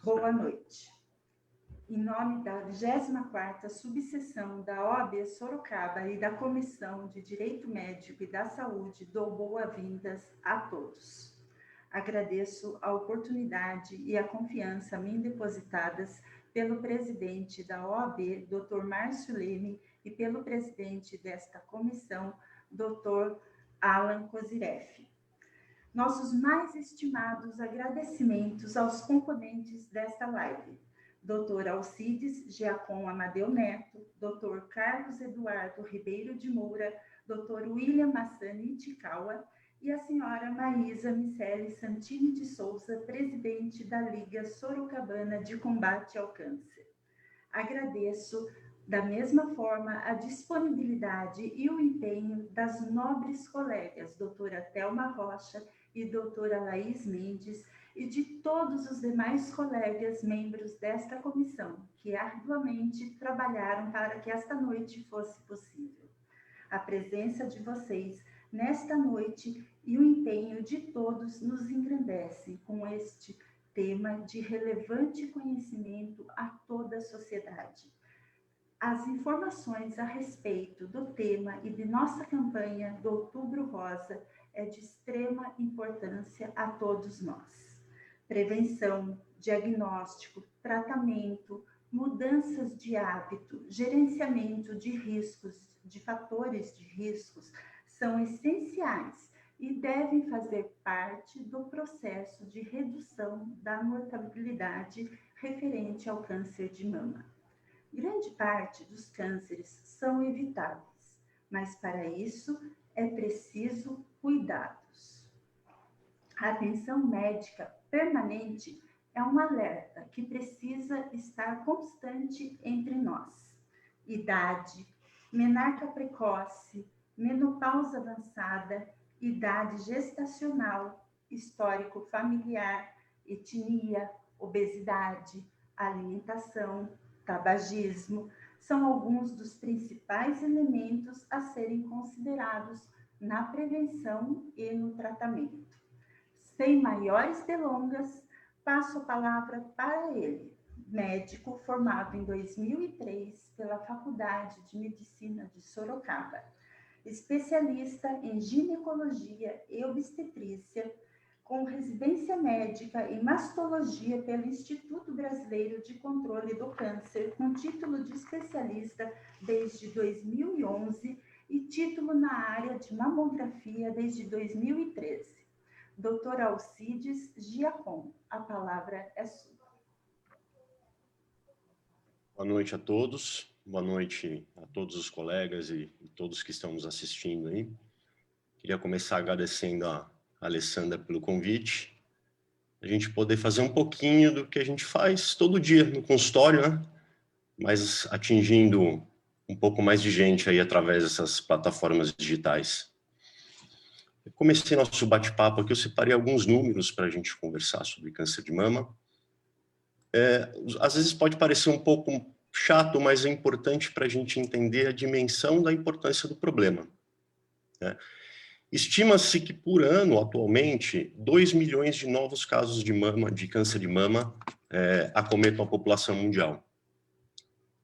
Boa noite. Em nome da 24ª subseção da OAB Sorocaba e da Comissão de Direito Médico e da Saúde, dou boas-vindas a todos. Agradeço a oportunidade e a confiança a mim depositadas pelo presidente da OAB, Dr. Márcio Leme, e pelo presidente desta comissão, Dr. Alan Kozireff. Nossos mais estimados agradecimentos aos componentes desta live: Dr. Alcides Giacom Amadeu Neto, Dr. Carlos Eduardo Ribeiro de Moura, Dr. William Massani Tikawa e a senhora Maísa Miceli Santini de Souza, presidente da Liga Sorocabana de Combate ao Câncer. Agradeço da mesma forma a disponibilidade e o empenho das nobres colegas doutora Thelma Rocha e doutora Laís Mendes e de todos os demais colegas membros desta comissão, que arduamente trabalharam para que esta noite fosse possível. A presença de vocês nesta noite e o empenho de todos nos engrandece com este tema de relevante conhecimento a toda a sociedade. As informações a respeito do tema e de nossa campanha do Outubro Rosa é de extrema importância a todos nós. Prevenção, diagnóstico, tratamento, mudanças de hábito, gerenciamento de riscos, de fatores de riscos, são essenciais e devem fazer parte do processo de redução da mortalidade referente ao câncer de mama. Grande parte dos cânceres são evitáveis, mas para isso é preciso cuidados. A atenção médica permanente é um alerta que precisa estar constante entre nós. Idade, menarca precoce, menopausa avançada, idade gestacional, histórico familiar, etnia, obesidade, alimentação, tabagismo, são alguns dos principais elementos a serem considerados na prevenção e no tratamento. Sem maiores delongas, passo a palavra para ele, médico formado em 2003 pela Faculdade de Medicina de Sorocaba, especialista em ginecologia e obstetrícia, com residência médica em mastologia pelo Instituto Brasileiro de Controle do Câncer, com título de especialista desde 2011 e título na área de mamografia desde 2013. Dr. Alcides Giacom, a palavra é sua. Boa noite a todos, boa noite a todos os colegas e todos que estão nos assistindo aí. Queria começar agradecendo a Alessandra pelo convite, a gente poder fazer um pouquinho do que a gente faz todo dia no consultório, né? Mas atingindo um pouco mais de gente aí através dessas plataformas digitais. Eu comecei nosso bate-papo aqui, eu separei alguns números para a gente conversar sobre câncer de mama. Às vezes pode parecer um pouco chato, mas é importante para a gente entender a dimensão da importância do problema, né? Estima-se que por ano, atualmente, 2 milhões de novos casos de câncer de mama acometam a população mundial.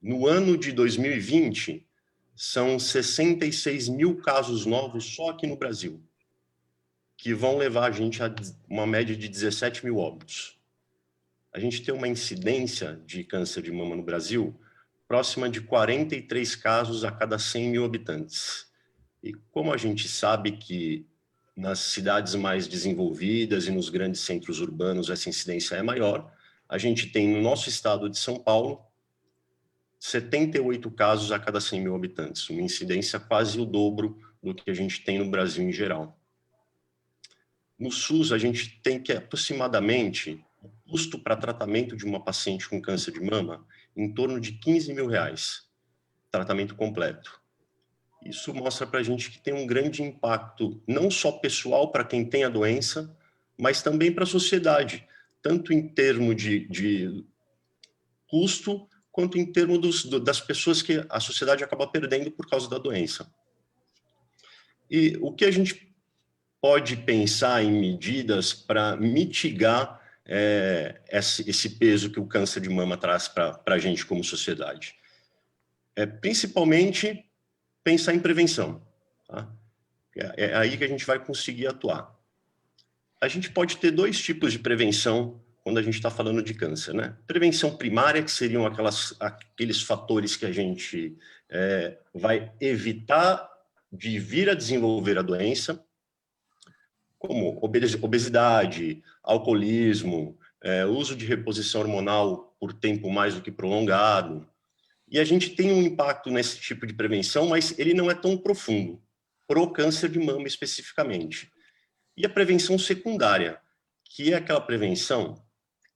No ano de 2020, são 66 mil casos novos só aqui no Brasil, que vão levar a gente a uma média de 17 mil óbitos. A gente tem uma incidência de câncer de mama no Brasil próxima de 43 casos a cada 100 mil habitantes. E como a gente sabe que nas cidades mais desenvolvidas e nos grandes centros urbanos essa incidência é maior, a gente tem no nosso estado de São Paulo 78 casos a cada 100 mil habitantes, uma incidência quase o dobro do que a gente tem no Brasil em geral. No SUS, a gente tem que aproximadamente o custo para tratamento de uma paciente com câncer de mama em torno de R$15 mil, tratamento completo. Isso mostra para a gente que tem um grande impacto, não só pessoal para quem tem a doença, mas também para a sociedade, tanto em termos de custo, quanto em termos das pessoas que a sociedade acaba perdendo por causa da doença. E o que a gente pode pensar em medidas para mitigar esse peso que o câncer de mama traz para a gente como sociedade? Principalmente pensar em prevenção. Tá? É aí que a gente vai conseguir atuar. A gente pode ter dois tipos de prevenção quando a gente está falando de câncer, né? Prevenção primária, que seriam aqueles fatores que a gente vai evitar de vir a desenvolver a doença, como obesidade, alcoolismo, uso de reposição hormonal por tempo mais do que prolongado. E a gente tem um impacto nesse tipo de prevenção, mas ele não é tão profundo, pro câncer de mama especificamente. E a prevenção secundária, que é aquela prevenção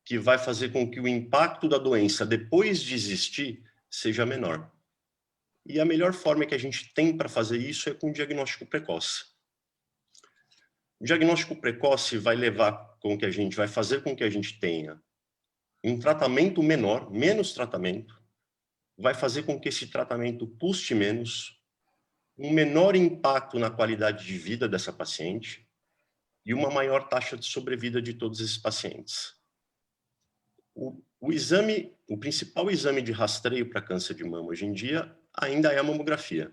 que vai fazer com que o impacto da doença depois de existir seja menor. E a melhor forma que a gente tem para fazer isso é com o diagnóstico precoce. O diagnóstico precoce vai fazer com que a gente tenha um tratamento menor, menos tratamento, vai fazer com que esse tratamento custe menos, um menor impacto na qualidade de vida dessa paciente e uma maior taxa de sobrevida de todos esses pacientes. O principal exame de rastreio para câncer de mama hoje em dia ainda é a mamografia.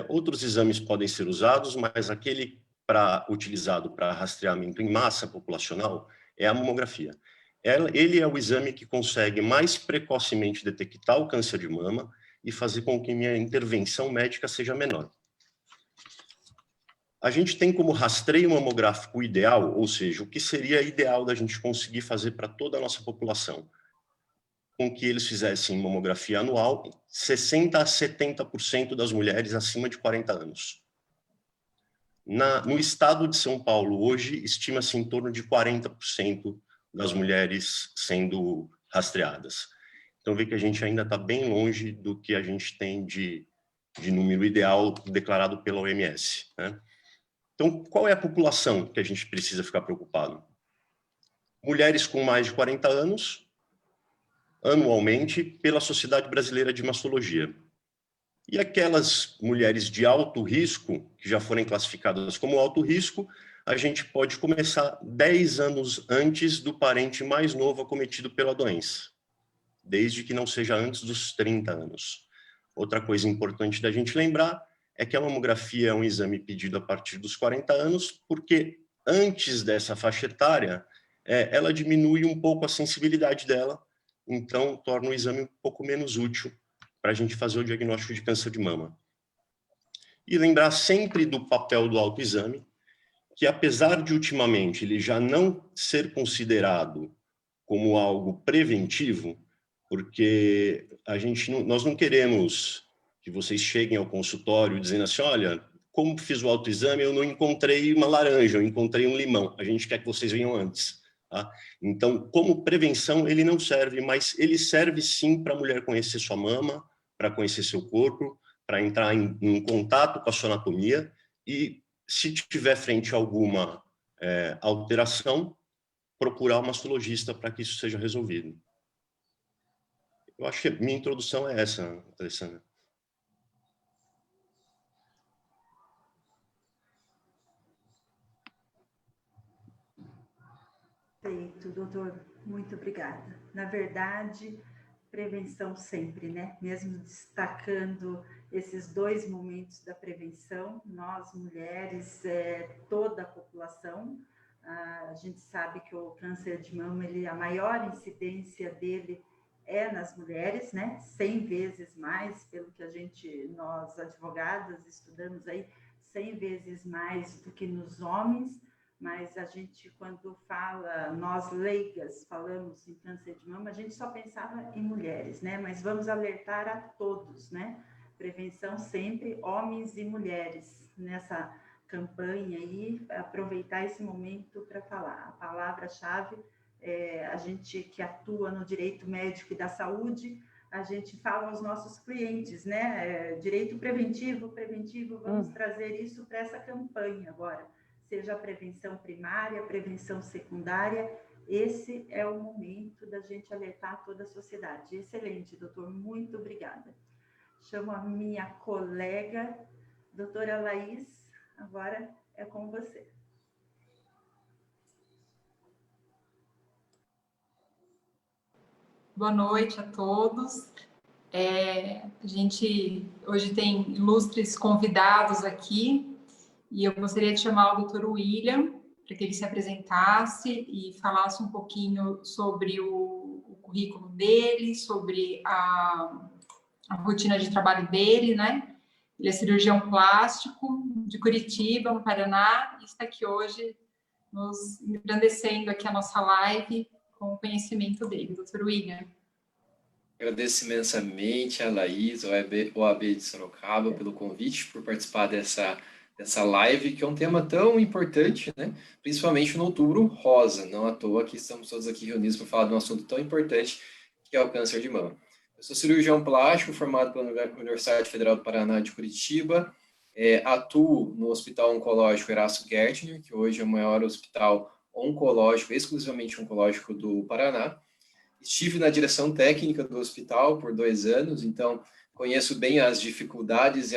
Outros exames podem ser usados, mas aquele utilizado para rastreamento em massa populacional é a mamografia. Ele é o exame que consegue mais precocemente detectar o câncer de mama e fazer com que minha intervenção médica seja menor. A gente tem como rastreio mamográfico ideal, ou seja, o que seria ideal da gente conseguir fazer para toda a nossa população, com que eles fizessem mamografia anual, 60% a 70% das mulheres acima de 40 anos. No estado de São Paulo, hoje, estima-se em torno de 40% das mulheres sendo rastreadas. Então, vê que a gente ainda está bem longe do que a gente tem de número ideal declarado pela OMS, né? Então, qual é a população que a gente precisa ficar preocupado? Mulheres com mais de 40 anos, anualmente, pela Sociedade Brasileira de Mastologia. E aquelas mulheres de alto risco, que já forem classificadas como alto risco, a gente pode começar 10 anos antes do parente mais novo acometido pela doença, desde que não seja antes dos 30 anos. Outra coisa importante da gente lembrar é que a mamografia é um exame pedido a partir dos 40 anos, porque antes dessa faixa etária, ela diminui um pouco a sensibilidade dela, então torna o exame um pouco menos útil para a gente fazer o diagnóstico de câncer de mama. E lembrar sempre do papel do autoexame, que apesar de ultimamente ele já não ser considerado como algo preventivo, porque nós não queremos que vocês cheguem ao consultório dizendo assim, olha, como fiz o autoexame, eu não encontrei uma laranja, eu encontrei um limão. A gente quer que vocês venham antes. Tá? Então, como prevenção, ele não serve, mas ele serve sim para a mulher conhecer sua mama, para conhecer seu corpo, para entrar em contato com a sua anatomia e, se tiver frente a alguma alteração, procurar um mastologista para que isso seja resolvido. Eu acho que a minha introdução é essa, Alessandra. Perfeito, doutor. Muito obrigada. Na verdade, prevenção sempre, né? Mesmo destacando esses dois momentos da prevenção, nós mulheres, toda a população, a gente sabe que o câncer de mama, a maior incidência dele é nas mulheres, né? 100 vezes mais, pelo que nós advogadas estudamos aí, 100 vezes mais do que nos homens. Mas a gente, quando fala, nós leigas falamos em câncer de mama, a gente só pensava em mulheres, né? Mas vamos alertar a todos, né? Prevenção sempre, homens e mulheres, nessa campanha aí, aproveitar esse momento para falar. A palavra-chave, a gente que atua no direito médico e da saúde, a gente fala aos nossos clientes, né? Direito preventivo, vamos trazer isso para essa campanha agora. Seja a prevenção primária, a prevenção secundária, esse é o momento da gente alertar toda a sociedade. Excelente, doutor, muito obrigada. Chamo a minha colega, doutora Laís, agora é com você. Boa noite a todos. A gente hoje tem ilustres convidados aqui e eu gostaria de chamar o Dr. William para que ele se apresentasse e falasse um pouquinho sobre o currículo dele, sobre a rotina de trabalho dele, né? Ele é cirurgião plástico de Curitiba, no Paraná, e está aqui hoje nos engrandecendo aqui a nossa live com o conhecimento dele. Dr. William. Agradeço imensamente a Laís, ao OAB de Sorocaba, pelo convite, por participar dessa live, que é um tema tão importante, né? Principalmente no Outubro Rosa. Não à toa que estamos todos aqui reunidos para falar de um assunto tão importante, que é o câncer de mama. Eu sou cirurgião plástico, formado pela Universidade Federal do Paraná de Curitiba. Atuo no Hospital Oncológico Erasto Gertner, que hoje é o maior hospital oncológico, exclusivamente oncológico do Paraná. Estive na direção técnica do hospital por 2 anos, então conheço bem as dificuldades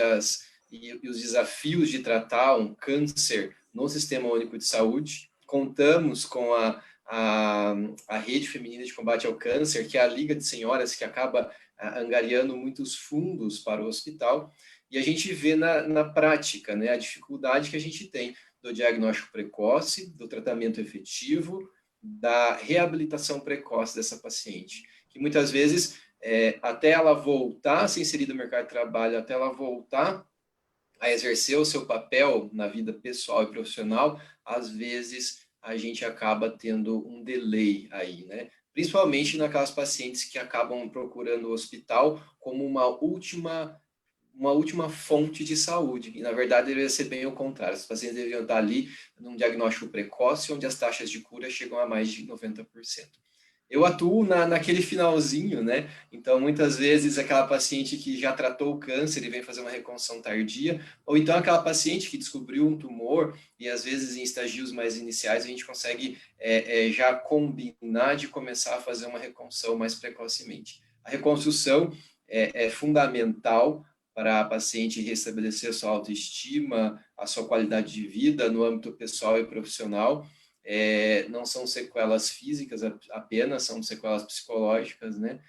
e os desafios de tratar um câncer no Sistema Único de Saúde. Contamos com a Rede Feminina de Combate ao Câncer, que é a Liga de Senhoras que acaba angariando muitos fundos para o hospital, e a gente vê na prática, né, a dificuldade que a gente tem do diagnóstico precoce, do tratamento efetivo, da reabilitação precoce dessa paciente, que muitas vezes, até ela voltar a se inserir no mercado de trabalho, até ela voltar a exercer o seu papel na vida pessoal e profissional, às vezes a gente acaba tendo um delay aí, né? Principalmente naquelas pacientes que acabam procurando o hospital como uma última fonte de saúde, e na verdade deveria ser bem o contrário. Os pacientes deveriam estar ali num diagnóstico precoce, onde as taxas de cura chegam a mais de 90%. Eu atuo naquele finalzinho, né? Então, muitas vezes, aquela paciente que já tratou o câncer e vem fazer uma reconstrução tardia, ou então aquela paciente que descobriu um tumor, e às vezes em estágios mais iniciais a gente consegue já combinar de começar a fazer uma reconstrução mais precocemente. A reconstrução é fundamental para a paciente restabelecer a sua autoestima, a sua qualidade de vida no âmbito pessoal e profissional. Não são sequelas físicas apenas, são sequelas psicológicas, né?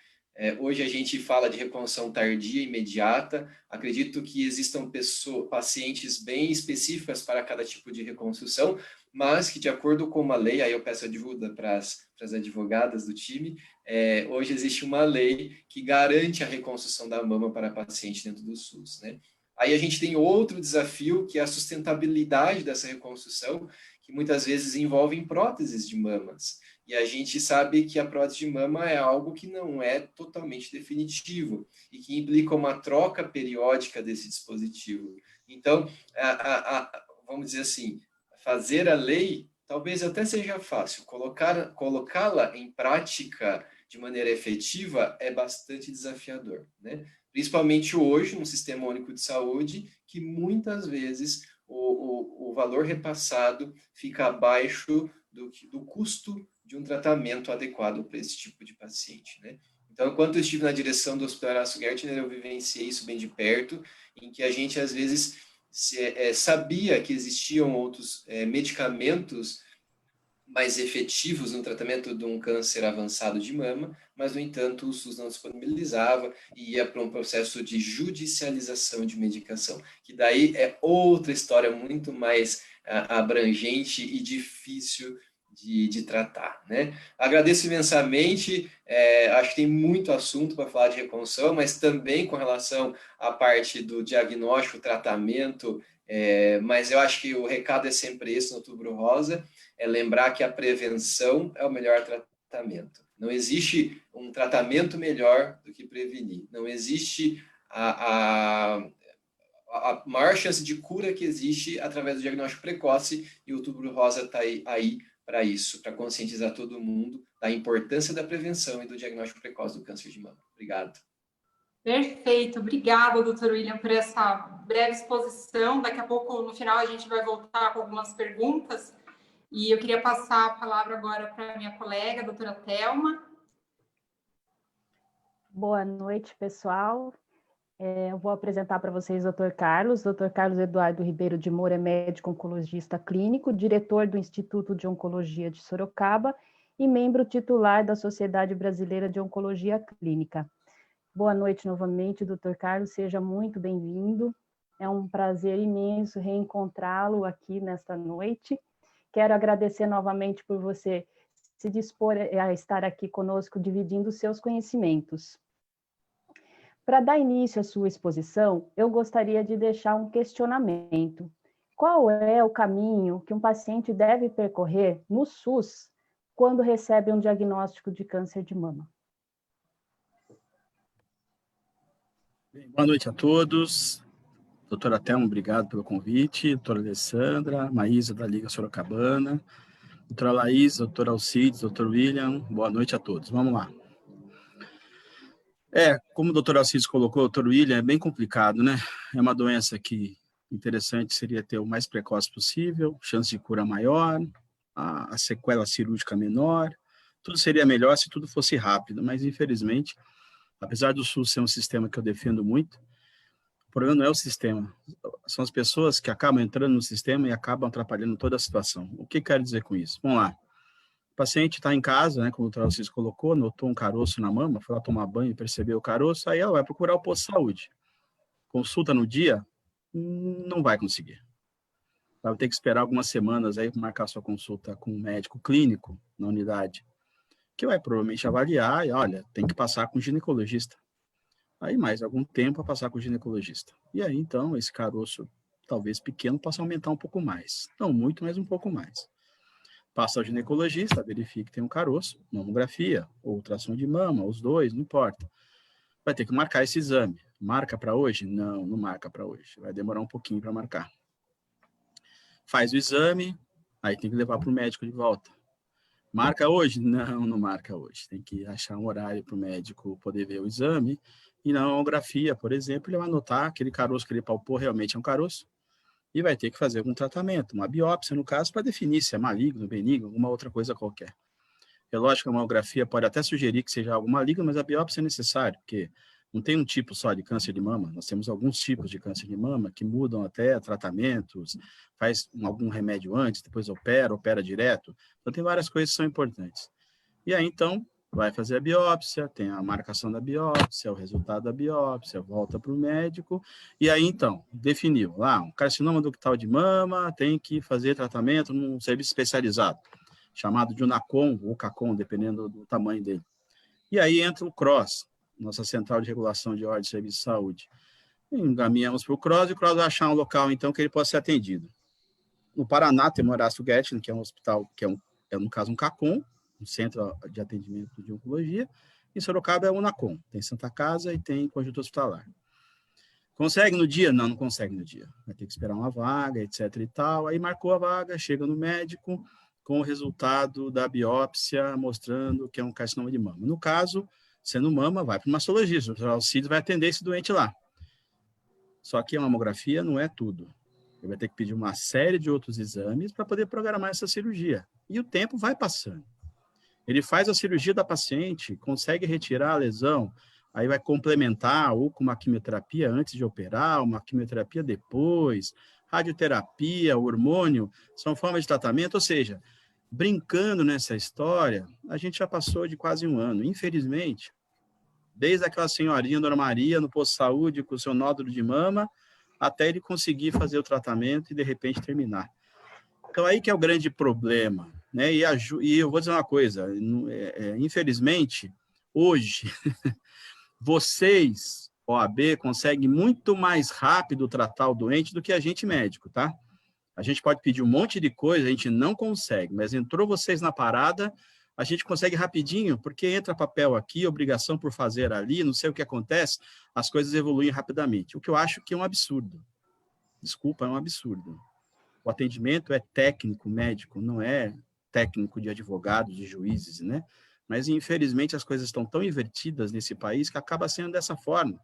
Hoje a gente fala de reconstrução tardia imediata. Acredito que existam pacientes bem específicas para cada tipo de reconstrução, mas que, de acordo com uma lei, aí eu peço ajuda para as advogadas do time, hoje existe uma lei que garante a reconstrução da mama para paciente dentro do SUS, né? Aí a gente tem outro desafio, que é a sustentabilidade dessa reconstrução, que muitas vezes envolvem próteses de mamas. E a gente sabe que a prótese de mama é algo que não é totalmente definitivo e que implica uma troca periódica desse dispositivo. Então, vamos dizer assim, fazer a lei talvez até seja fácil, colocá-la em prática de maneira efetiva é bastante desafiador, né? Principalmente hoje, no Sistema Único de Saúde, que muitas vezes o valor repassado fica abaixo do custo de um tratamento adequado para esse tipo de paciente, né? Então, enquanto eu estive na direção do Hospital Erasto Gertner, eu vivenciei isso bem de perto, em que a gente, às vezes, sabia que existiam outros medicamentos mais efetivos no tratamento de um câncer avançado de mama, mas, no entanto, o SUS não disponibilizava e ia para um processo de judicialização de medicação, que daí é outra história muito mais abrangente e difícil de tratar, né? Agradeço imensamente, acho que tem muito assunto para falar de reconstrução, mas também com relação à parte do diagnóstico, tratamento, mas eu acho que o recado é sempre esse no Outubro Rosa, é lembrar que a prevenção é o melhor tratamento. Não existe um tratamento melhor do que prevenir. Não existe a maior chance de cura que existe através do diagnóstico precoce, e o Outubro Rosa está aí para isso, para conscientizar todo mundo da importância da prevenção e do diagnóstico precoce do câncer de mama. Obrigado. Perfeito, obrigada, doutor William, por essa breve exposição. Daqui a pouco, no final, a gente vai voltar com algumas perguntas. E eu queria passar a palavra agora para a minha colega, a doutora Thelma. Boa noite, pessoal. Eu vou apresentar para vocês o Dr. Carlos. Dr. Carlos Eduardo Ribeiro de Moura é médico oncologista clínico, diretor do Instituto de Oncologia de Sorocaba e membro titular da Sociedade Brasileira de Oncologia Clínica. Boa noite novamente, Dr. Carlos, seja muito bem-vindo. É um prazer imenso reencontrá-lo aqui nesta noite. Quero agradecer novamente por você se dispor a estar aqui conosco, dividindo seus conhecimentos. Para dar início à sua exposição, eu gostaria de deixar um questionamento. Qual é o caminho que um paciente deve percorrer no SUS quando recebe um diagnóstico de câncer de mama? Boa noite a todos. Doutora Thelma, obrigado pelo convite. Doutora Alessandra, Maísa da Liga Sorocabana, doutora Laís, doutora Alcides, doutor William, boa noite a todos. Vamos lá. Como o doutor Alcides colocou, doutor William, é bem complicado, né? É uma doença que interessante seria ter o mais precoce possível, chance de cura maior, a sequela cirúrgica menor, tudo seria melhor se tudo fosse rápido, mas infelizmente, apesar do SUS ser um sistema que eu defendo muito, o problema não é o sistema, são as pessoas que acabam entrando no sistema e acabam atrapalhando toda a situação. O que quero dizer com isso? Vamos lá. O paciente está em casa, né, como o doutor Alcides colocou, notou um caroço na mama, foi lá tomar banho e percebeu o caroço, aí ela vai procurar o posto de saúde. Consulta no dia? Não vai conseguir. Vai ter que esperar algumas semanas aí para marcar sua consulta com um médico clínico na unidade, que vai provavelmente avaliar e, olha, tem que passar com o ginecologista. Aí mais algum tempo a passar com o ginecologista. E aí, então, esse caroço, talvez pequeno, possa aumentar um pouco mais. Não muito, mas um pouco mais. Passa ao ginecologista, verifica que tem um caroço, mamografia, ou ultrassom de mama, os dois, não importa. Vai ter que marcar esse exame. Marca para hoje? Não, não marca para hoje. Vai demorar um pouquinho para marcar. Faz o exame, aí tem que levar para o médico de volta. Marca hoje? Não, não marca hoje. Tem que achar um horário para o médico poder ver o exame. E na mamografia, por exemplo, ele vai notar aquele caroço que ele palpou realmente é um caroço e vai ter que fazer algum tratamento, uma biópsia, no caso, para definir se é maligno, benigno, alguma outra coisa qualquer. É lógico que a mamografia pode até sugerir que seja algo maligno, mas a biópsia é necessária, porque não tem um tipo só de câncer de mama, nós temos alguns tipos de câncer de mama que mudam até tratamentos, faz algum remédio antes, depois opera direto, então tem várias coisas que são importantes. E aí, então, vai fazer a biópsia, tem a marcação da biópsia, o resultado da biópsia, volta para o médico, e aí, então, definiu, um carcinoma ductal de mama, tem que fazer tratamento num serviço especializado, chamado de UNACOM ou CACOM, dependendo do tamanho dele. E aí entra o CROSS, nossa Central de Regulação de Ordem de Serviço de Saúde. Encaminhamos para o CROSS, e o CROSS vai achar um local, então, que ele possa ser atendido. No Paraná, tem o Horácio Guetin, que é um hospital, que é no caso, um CACOM, um Centro de Atendimento de Oncologia. Em Sorocaba é o UNACOM, tem Santa Casa e tem Conjunto Hospitalar. Consegue no dia? Não, não consegue no dia. Vai ter que esperar uma vaga, etc. e tal. Aí marcou a vaga, chega no médico com o resultado da biópsia mostrando que é um carcinoma de mama. No caso, sendo mama, vai para o mastologista. O Dr. Alcides vai atender esse doente lá. Só que a mamografia não é tudo. Ele vai ter que pedir uma série de outros exames para poder programar essa cirurgia. E o tempo vai passando. Ele faz a cirurgia da paciente, consegue retirar a lesão, aí vai complementar ou com uma quimioterapia antes de operar, uma quimioterapia depois, radioterapia, hormônio, são formas de tratamento, ou seja, brincando nessa história, a gente já passou de quase um ano, infelizmente, desde aquela senhorinha Dona Maria no posto de saúde com o seu nódulo de mama, até ele conseguir fazer o tratamento e de repente terminar. Então aí que é o grande problema, né? E eu vou dizer uma coisa, infelizmente, hoje, vocês, OAB, conseguem muito mais rápido tratar o doente do que a gente médico, tá? A gente pode pedir um monte de coisa, a gente não consegue, mas entrou vocês na parada, a gente consegue rapidinho, porque entra papel aqui, obrigação por fazer ali, não sei o que acontece, as coisas evoluem rapidamente, o que eu acho que é um absurdo. Desculpa, é um absurdo. O atendimento é técnico, médico, não é técnico de advogados, de juízes, né? Mas, infelizmente, as coisas estão tão invertidas nesse país que acaba sendo dessa forma.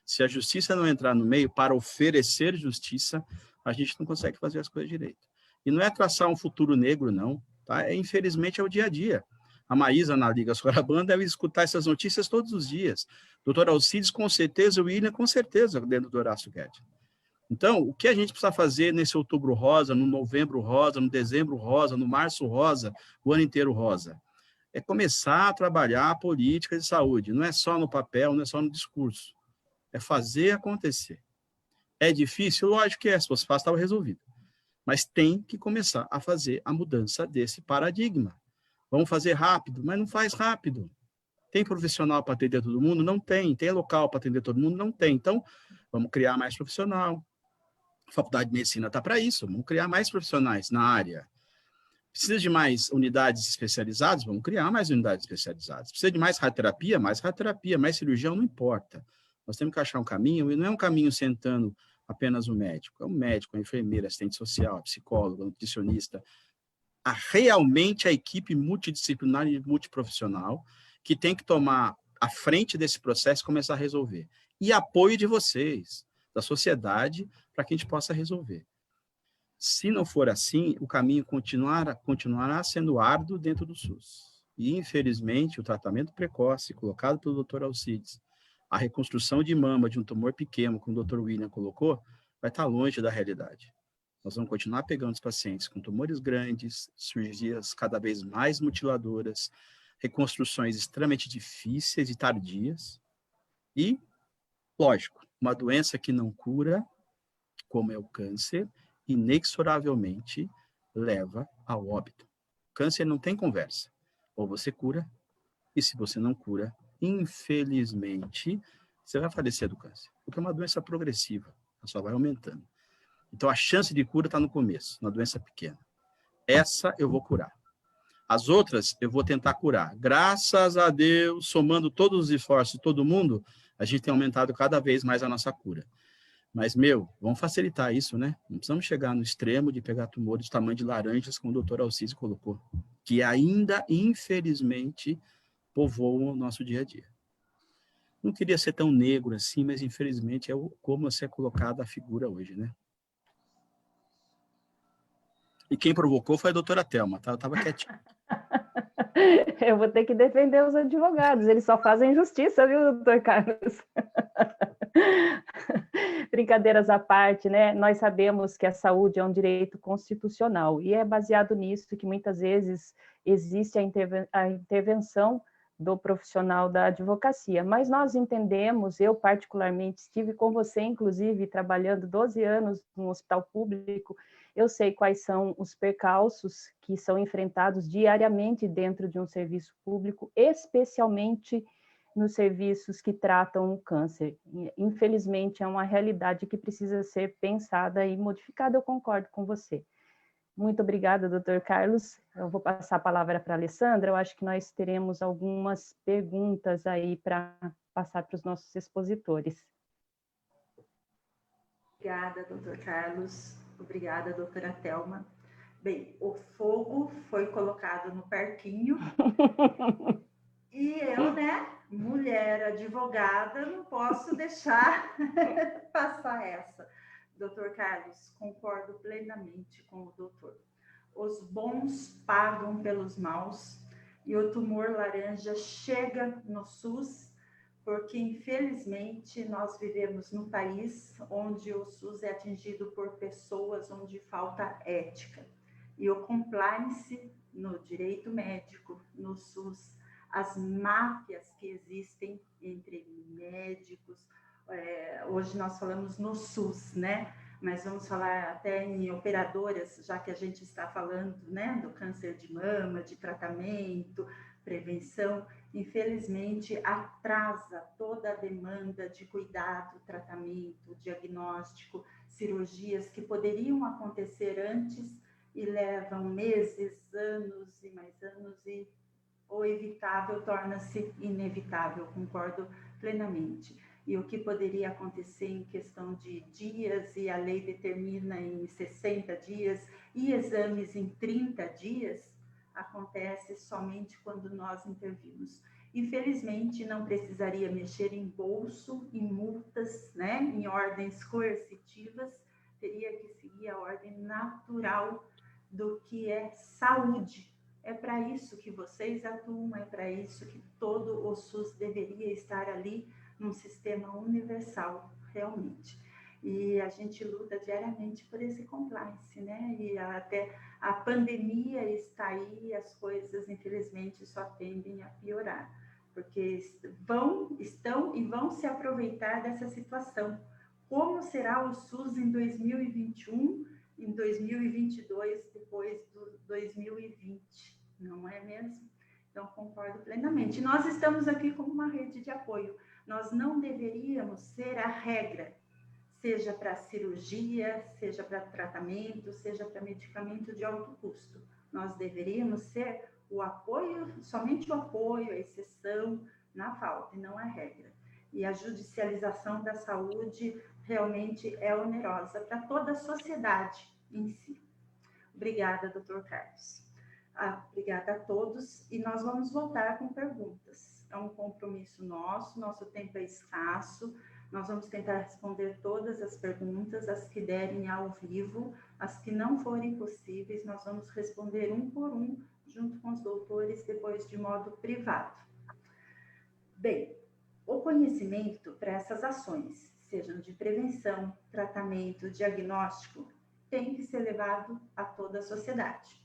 Se a justiça não entrar no meio para oferecer justiça, a gente não consegue fazer as coisas direito. E não é traçar um futuro negro, não. Tá? Infelizmente, é o dia a dia. A Maísa, na Liga Sorocabana, deve escutar essas notícias todos os dias. Doutor Alcides, com certeza, o William, com certeza, dentro do Horácio Guedes. Então, o que a gente precisa fazer nesse outubro rosa, no novembro rosa, no dezembro rosa, no março rosa, o ano inteiro rosa? é começar a trabalhar a política de saúde. Não é só no papel, não é só no discurso. É fazer acontecer. É difícil? Lógico que é. Se fosse fácil, estava resolvido. Mas tem que começar a fazer a mudança desse paradigma. Vamos fazer rápido, mas não faz rápido. Tem profissional para atender todo mundo? Não tem. Tem local para atender todo mundo? Não tem. Então, vamos criar mais profissional. A Faculdade de Medicina está para isso. Vamos criar mais profissionais na área. Precisa de mais unidades especializadas? Vamos criar mais unidades especializadas. Precisa de mais radioterapia? Mais cirurgião, não importa. Nós temos que achar um caminho, e não é um caminho sentando apenas o médico. É o médico, a enfermeira, assistente social, a psicóloga, a nutricionista. Realmente a equipe multidisciplinar e multiprofissional que tem que tomar a frente desse processo e começar a resolver. E apoio de vocês, da sociedade, para que a gente possa resolver. Se não for assim, o caminho continuará sendo árduo dentro do SUS. E, infelizmente, o tratamento precoce colocado pelo Dr. Alcides, a reconstrução de mama de um tumor pequeno, como o Dr. William colocou, vai estar longe da realidade. Nós vamos continuar pegando os pacientes com tumores grandes, cirurgias cada vez mais mutiladoras, reconstruções extremamente difíceis e tardias. E, lógico, uma doença que não cura, como é o câncer, inexoravelmente leva ao óbito. Câncer não tem conversa. Ou você cura, e se você não cura, infelizmente, você vai falecer do câncer. Porque é uma doença progressiva, ela só vai aumentando. Então, a chance de cura está no começo, na doença pequena. Essa eu vou curar. As outras, eu vou tentar curar. Graças a Deus, somando todos os esforços de todo mundo, a gente tem aumentado cada vez mais a nossa cura. Mas, vamos facilitar isso, né? Não precisamos chegar no extremo de pegar tumores do tamanho de laranjas, como o Dr. Alcides colocou, que ainda, infelizmente, povoam o nosso dia a dia. Não queria ser tão negro assim, mas, infelizmente, é como é colocada a figura hoje, né? E quem provocou foi a doutora Thelma, tá? Eu estava quietinho. Eu vou ter que defender os advogados, eles só fazem justiça, viu, doutor Carlos? Brincadeiras à parte, né? Nós sabemos que a saúde é um direito constitucional e é baseado nisso que muitas vezes existe a intervenção do profissional da advocacia, mas nós entendemos, eu particularmente estive com você, inclusive, trabalhando 12 anos no hospital público, eu sei quais são os percalços que são enfrentados diariamente dentro de um serviço público, especialmente nos serviços que tratam o câncer. Infelizmente, é uma realidade que precisa ser pensada e modificada, eu concordo com você. Muito obrigada, doutor Carlos. Eu vou passar a palavra para a Alessandra. Eu acho que nós teremos algumas perguntas aí para passar para os nossos expositores. Obrigada, doutor Carlos. Obrigada, doutora Thelma. Bem, o fogo foi colocado no parquinho e eu, né, mulher advogada, não posso deixar passar essa. Doutor Carlos, concordo plenamente com o doutor. Os bons pagam pelos maus e o tumor laranja chega no SUS porque, infelizmente, nós vivemos num país onde o SUS é atingido por pessoas onde falta ética. E o compliance no direito médico, no SUS, as máfias que existem entre médicos, hoje nós falamos no SUS, né? Mas vamos falar até em operadoras, já que a gente está falando, né, do câncer de mama, de tratamento, prevenção, infelizmente atrasa toda a demanda de cuidado, tratamento, diagnóstico, cirurgias que poderiam acontecer antes e levam meses, anos e mais anos e o evitável torna-se inevitável, concordo plenamente. E o que poderia acontecer em questão de dias, e a lei determina em 60 dias, e exames em 30 dias, acontece somente quando nós intervimos. Infelizmente, não precisaria mexer em bolso, em multas, né, em ordens coercitivas, teria que seguir a ordem natural do que é saúde. É para isso que vocês atuam, é para isso que todo o SUS deveria estar ali, num sistema universal, realmente. E a gente luta diariamente por esse compliance, né? E até a pandemia está aí, as coisas, infelizmente, só tendem a piorar, porque estão e vão se aproveitar dessa situação. Como será o SUS em 2021, em 2022, depois do 2020, não é mesmo? Então, concordo plenamente. Nós estamos aqui como uma rede de apoio. Nós não deveríamos ser a regra, seja para cirurgia, seja para tratamento, seja para medicamento de alto custo. Nós deveríamos ser o apoio, somente o apoio, a exceção na falta, e não a regra. E a judicialização da saúde realmente é onerosa para toda a sociedade em si. Obrigada, doutor Carlos. Obrigada a todos, e nós vamos voltar com perguntas. É um compromisso nosso tempo é escasso, nós vamos tentar responder todas as perguntas, as que derem ao vivo, as que não forem possíveis, nós vamos responder um por um, junto com os doutores, depois de modo privado. Bem, o conhecimento para essas ações, sejam de prevenção, tratamento, diagnóstico, tem que ser levado a toda a sociedade,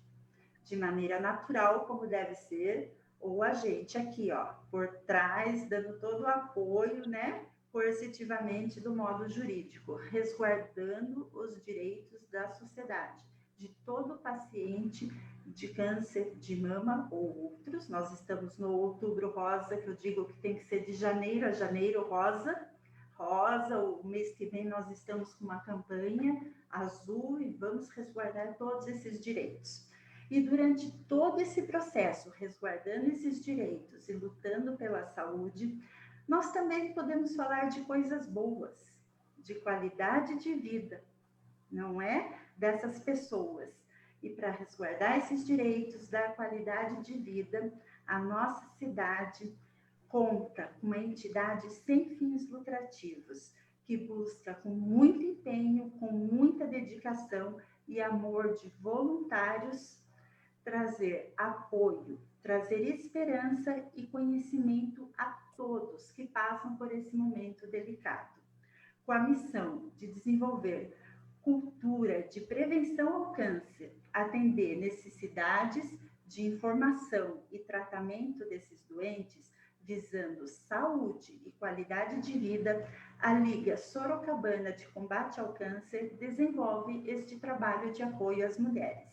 de maneira natural, como deve ser, ou a gente aqui, ó, por trás, dando todo o apoio, né, coercitivamente do modo jurídico, resguardando os direitos da sociedade, de todo paciente de câncer de mama ou outros. Nós estamos no Outubro Rosa, que eu digo que tem que ser de janeiro a janeiro rosa, o mês que vem nós estamos com uma campanha azul e vamos resguardar todos esses direitos. E durante todo esse processo, resguardando esses direitos e lutando pela saúde, nós também podemos falar de coisas boas, de qualidade de vida, não é? Dessas pessoas. E para resguardar esses direitos, dar qualidade de vida, a nossa cidade conta com uma entidade sem fins lucrativos, que busca com muito empenho, com muita dedicação e amor de voluntários, trazer apoio, trazer esperança e conhecimento a todos que passam por esse momento delicado, com a missão de desenvolver cultura de prevenção ao câncer, atender necessidades de informação e tratamento desses doentes, visando saúde e qualidade de vida. A Liga Sorocabana de Combate ao Câncer desenvolve este trabalho de apoio às mulheres.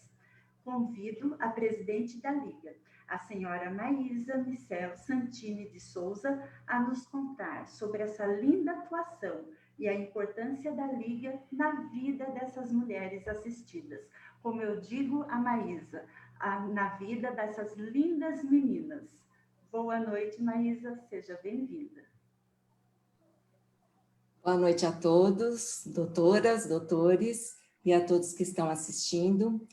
Convido a presidente da Liga, a senhora Maísa Micel Santini de Souza, a nos contar sobre essa linda atuação e a importância da Liga na vida dessas mulheres assistidas. Como eu digo a Maísa, na vida dessas lindas meninas. Boa noite, Maísa, seja bem-vinda. Boa noite a todos, doutoras, doutores e a todos que estão assistindo.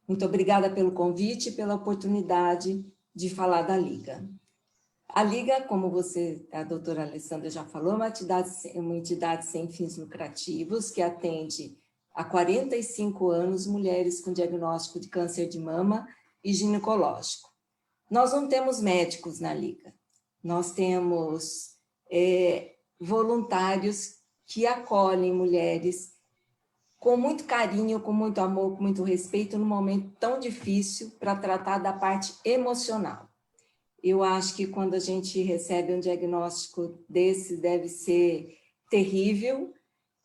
Muito obrigada pelo convite e pela oportunidade de falar da Liga. A Liga, como a doutora Alessandra já falou, é uma entidade sem fins lucrativos que atende há 45 anos mulheres com diagnóstico de câncer de mama e ginecológico. Nós não temos médicos na Liga, nós temos voluntários que acolhem mulheres com muito carinho, com muito amor, com muito respeito, num momento tão difícil para tratar da parte emocional. Eu acho que quando a gente recebe um diagnóstico desse, deve ser terrível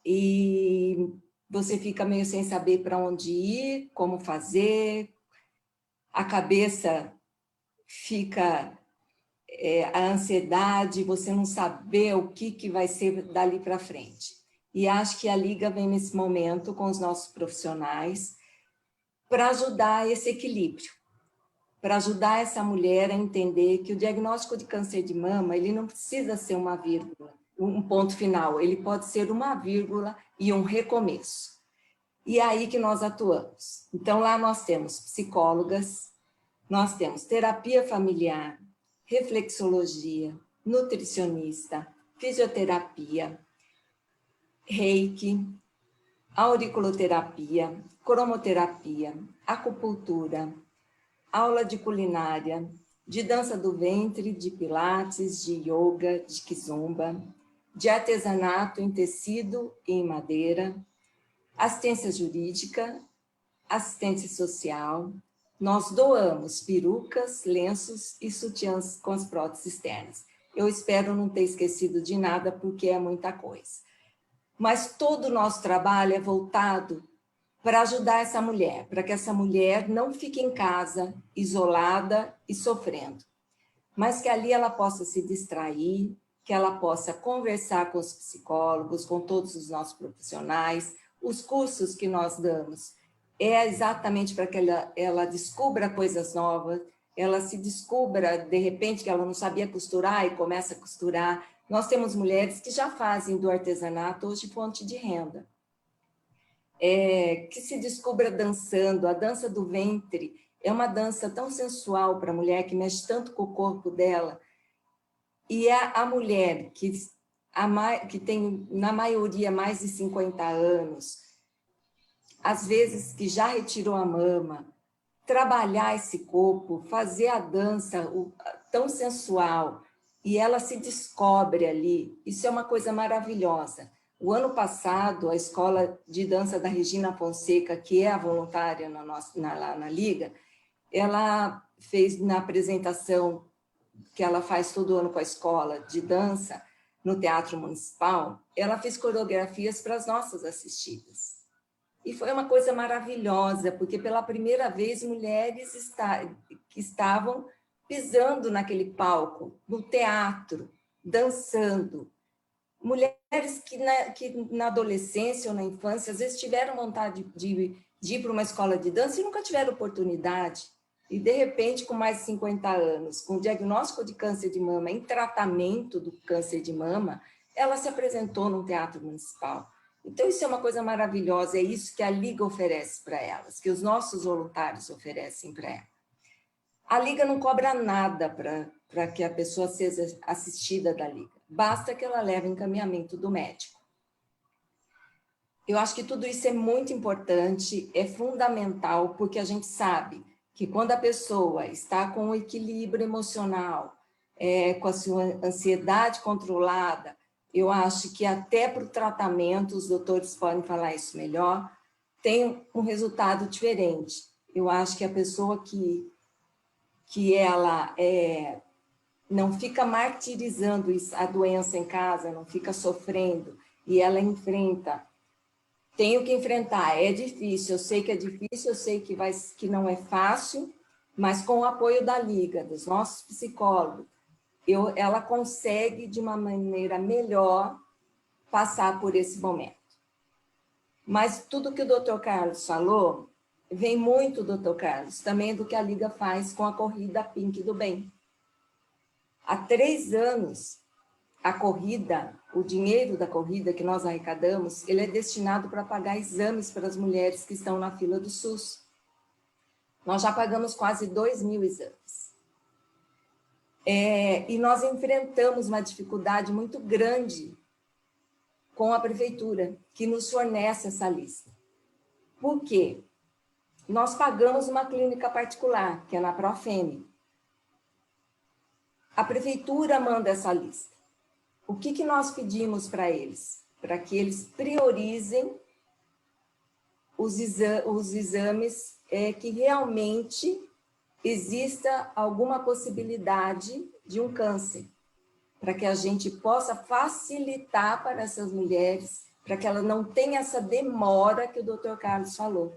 e você fica meio sem saber para onde ir, como fazer, a cabeça fica, a ansiedade, você não saber o que vai ser dali para frente. E acho que a Liga vem nesse momento com os nossos profissionais para ajudar esse equilíbrio, para ajudar essa mulher a entender que o diagnóstico de câncer de mama, ele não precisa ser uma vírgula, um ponto final, ele pode ser uma vírgula e um recomeço. E é aí que nós atuamos. Então, lá nós temos psicólogas, nós temos terapia familiar, reflexologia, nutricionista, fisioterapia, reiki, auriculoterapia, cromoterapia, acupuntura, aula de culinária, de dança do ventre, de pilates, de yoga, de kizomba, de artesanato em tecido e em madeira, assistência jurídica, assistência social. Nós doamos perucas, lenços e sutiãs com as próteses externas. Eu espero não ter esquecido de nada, porque é muita coisa. Mas todo o nosso trabalho é voltado para ajudar essa mulher, para que essa mulher não fique em casa, isolada e sofrendo, mas que ali ela possa se distrair, que ela possa conversar com os psicólogos, com todos os nossos profissionais. Os cursos que nós damos é exatamente para que ela descubra coisas novas, ela se descubra, de repente, que ela não sabia costurar e começa a costurar. Nós temos mulheres que já fazem do artesanato hoje fonte de renda. Que se descubra dançando. A dança do ventre é uma dança tão sensual para a mulher, que mexe tanto com o corpo dela. E a mulher que tem, na maioria, mais de 50 anos, às vezes que já retirou a mama, trabalhar esse corpo, fazer a dança tão sensual, e ela se descobre ali, isso é uma coisa maravilhosa. O ano passado, a Escola de Dança da Regina Fonseca, que é a voluntária lá na Liga, ela fez na apresentação que ela faz todo ano com a escola de dança, no Teatro Municipal, ela fez coreografias para as nossas assistidas. E foi uma coisa maravilhosa, porque pela primeira vez mulheres que estavam pisando naquele palco, no teatro, dançando. Mulheres que na adolescência ou na infância, às vezes tiveram vontade de ir para uma escola de dança e nunca tiveram oportunidade. E, de repente, com mais de 50 anos, com diagnóstico de câncer de mama, em tratamento do câncer de mama, ela se apresentou no Teatro Municipal. Então, isso é uma coisa maravilhosa, é isso que a Liga oferece para elas, que os nossos voluntários oferecem para elas. A Liga não cobra nada para que a pessoa seja assistida da Liga, basta que ela leve encaminhamento do médico. Eu acho que tudo isso é muito importante, é fundamental, porque a gente sabe que quando a pessoa está com o equilíbrio emocional, com a sua ansiedade controlada, eu acho que até para o tratamento, os doutores podem falar isso melhor, tem um resultado diferente. Eu acho que a pessoa que ela não fica martirizando a doença em casa, não fica sofrendo, e ela enfrenta, tenho que enfrentar, é difícil, eu sei que é difícil, eu sei que não é fácil, mas com o apoio da Liga, dos nossos psicólogos, ela consegue, de uma maneira melhor, passar por esse momento. Mas tudo que o Dr. Carlos falou, vem muito, Dr. Carlos, também do que a Liga faz com a corrida Pink do Bem. Há 3 anos, a corrida, o dinheiro da corrida que nós arrecadamos, ele é destinado para pagar exames para as mulheres que estão na fila do SUS. Nós já pagamos quase 2.000 exames. E nós enfrentamos uma dificuldade muito grande com a prefeitura, que nos fornece essa lista. Por quê? Nós pagamos uma clínica particular, que é na Profem. A prefeitura manda essa lista. O que nós pedimos para eles? Para que eles priorizem os exames que realmente exista alguma possibilidade de um câncer, para que a gente possa facilitar para essas mulheres, para que ela não tenha essa demora que o Dr. Carlos falou.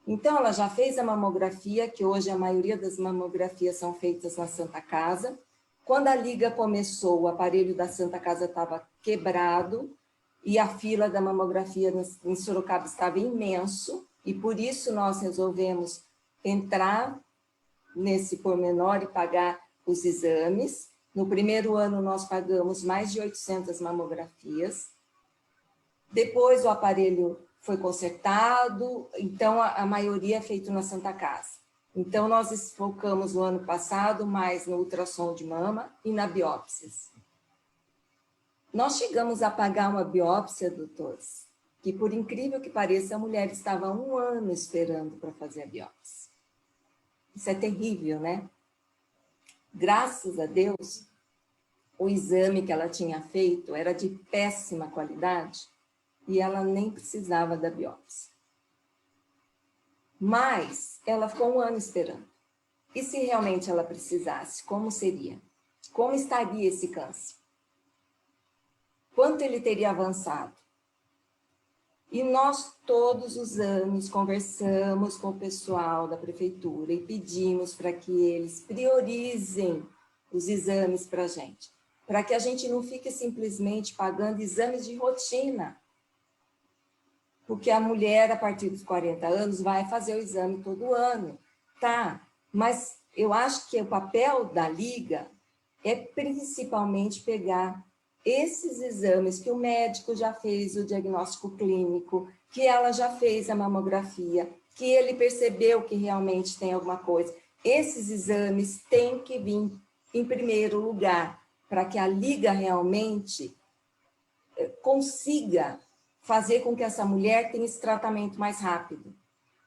Então, ela já fez a mamografia, que hoje a maioria das mamografias são feitas na Santa Casa. Quando a Liga começou, o aparelho da Santa Casa estava quebrado e a fila da mamografia em Sorocaba estava imenso, e por isso nós resolvemos entrar nesse pormenor e pagar os exames. No primeiro ano, nós pagamos mais de 800 mamografias. Depois, o aparelho foi consertado, então a maioria é feito na Santa Casa. Então, nós focamos o ano passado mais no ultrassom de mama e na biópsias. Nós chegamos a pagar uma biópsia, doutores, que, por incrível que pareça, a mulher estava 1 ano esperando para fazer a biópsia. Isso é terrível, né? Graças a Deus, o exame que ela tinha feito era de péssima qualidade e ela nem precisava da biópsia. Mas ela ficou um ano esperando. E se realmente ela precisasse, como seria? Como estaria esse câncer? Quanto ele teria avançado? E nós, todos os anos, conversamos com o pessoal da prefeitura e pedimos para que eles priorizem os exames para a gente, para que a gente não fique simplesmente pagando exames de rotina. Porque a mulher, a partir dos 40 anos, vai fazer o exame todo ano. Tá, mas eu acho que o papel da Liga é principalmente pegar esses exames que o médico já fez o diagnóstico clínico, que ela já fez a mamografia, que ele percebeu que realmente tem alguma coisa. Esses exames têm que vir em primeiro lugar, para que a Liga realmente consiga fazer com que essa mulher tenha esse tratamento mais rápido.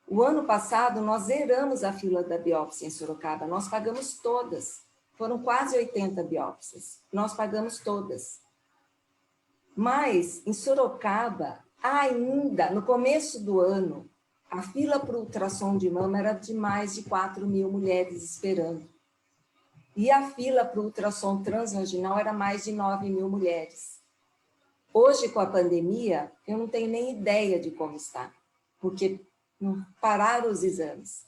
O ano passado, nós zeramos a fila da biópsia em Sorocaba, nós pagamos todas. Foram quase 80 biópsias, nós pagamos todas. Mas, em Sorocaba, ainda, no começo do ano, a fila para o ultrassom de mama era de mais de 4.000 mulheres esperando. E a fila para o ultrassom transvaginal era mais de 9.000 mulheres. Hoje, com a pandemia, eu não tenho nem ideia de como está, porque não pararam os exames.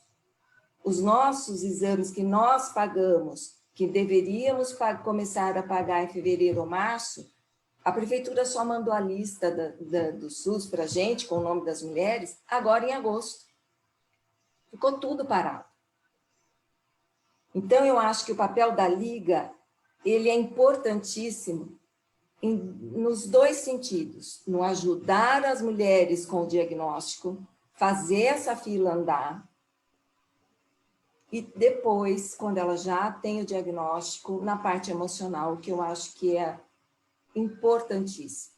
Os nossos exames que nós pagamos, que deveríamos começar a pagar em fevereiro ou março, a prefeitura só mandou a lista do SUS para a gente, com o nome das mulheres, agora em agosto. Ficou tudo parado. Então, eu acho que o papel da Liga, ele é importantíssimo nos dois sentidos, no ajudar as mulheres com o diagnóstico, fazer essa fila andar, e depois, quando ela já tem o diagnóstico, na parte emocional, que eu acho que é importantíssimo.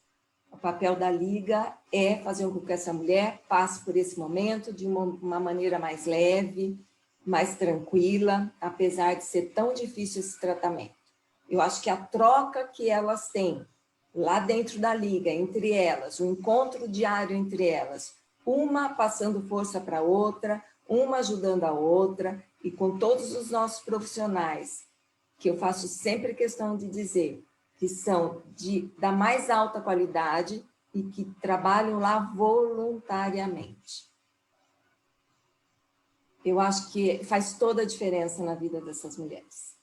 O papel da Liga é fazer com que essa mulher passe por esse momento de uma maneira mais leve, mais tranquila, apesar de ser tão difícil esse tratamento. Eu acho que a troca que elas têm lá dentro da Liga, entre elas, o encontro diário entre elas, uma passando força para a outra, uma ajudando a outra, e com todos os nossos profissionais, que eu faço sempre questão de dizer, que são da mais alta qualidade e que trabalham lá voluntariamente. Eu acho que faz toda a diferença na vida dessas mulheres.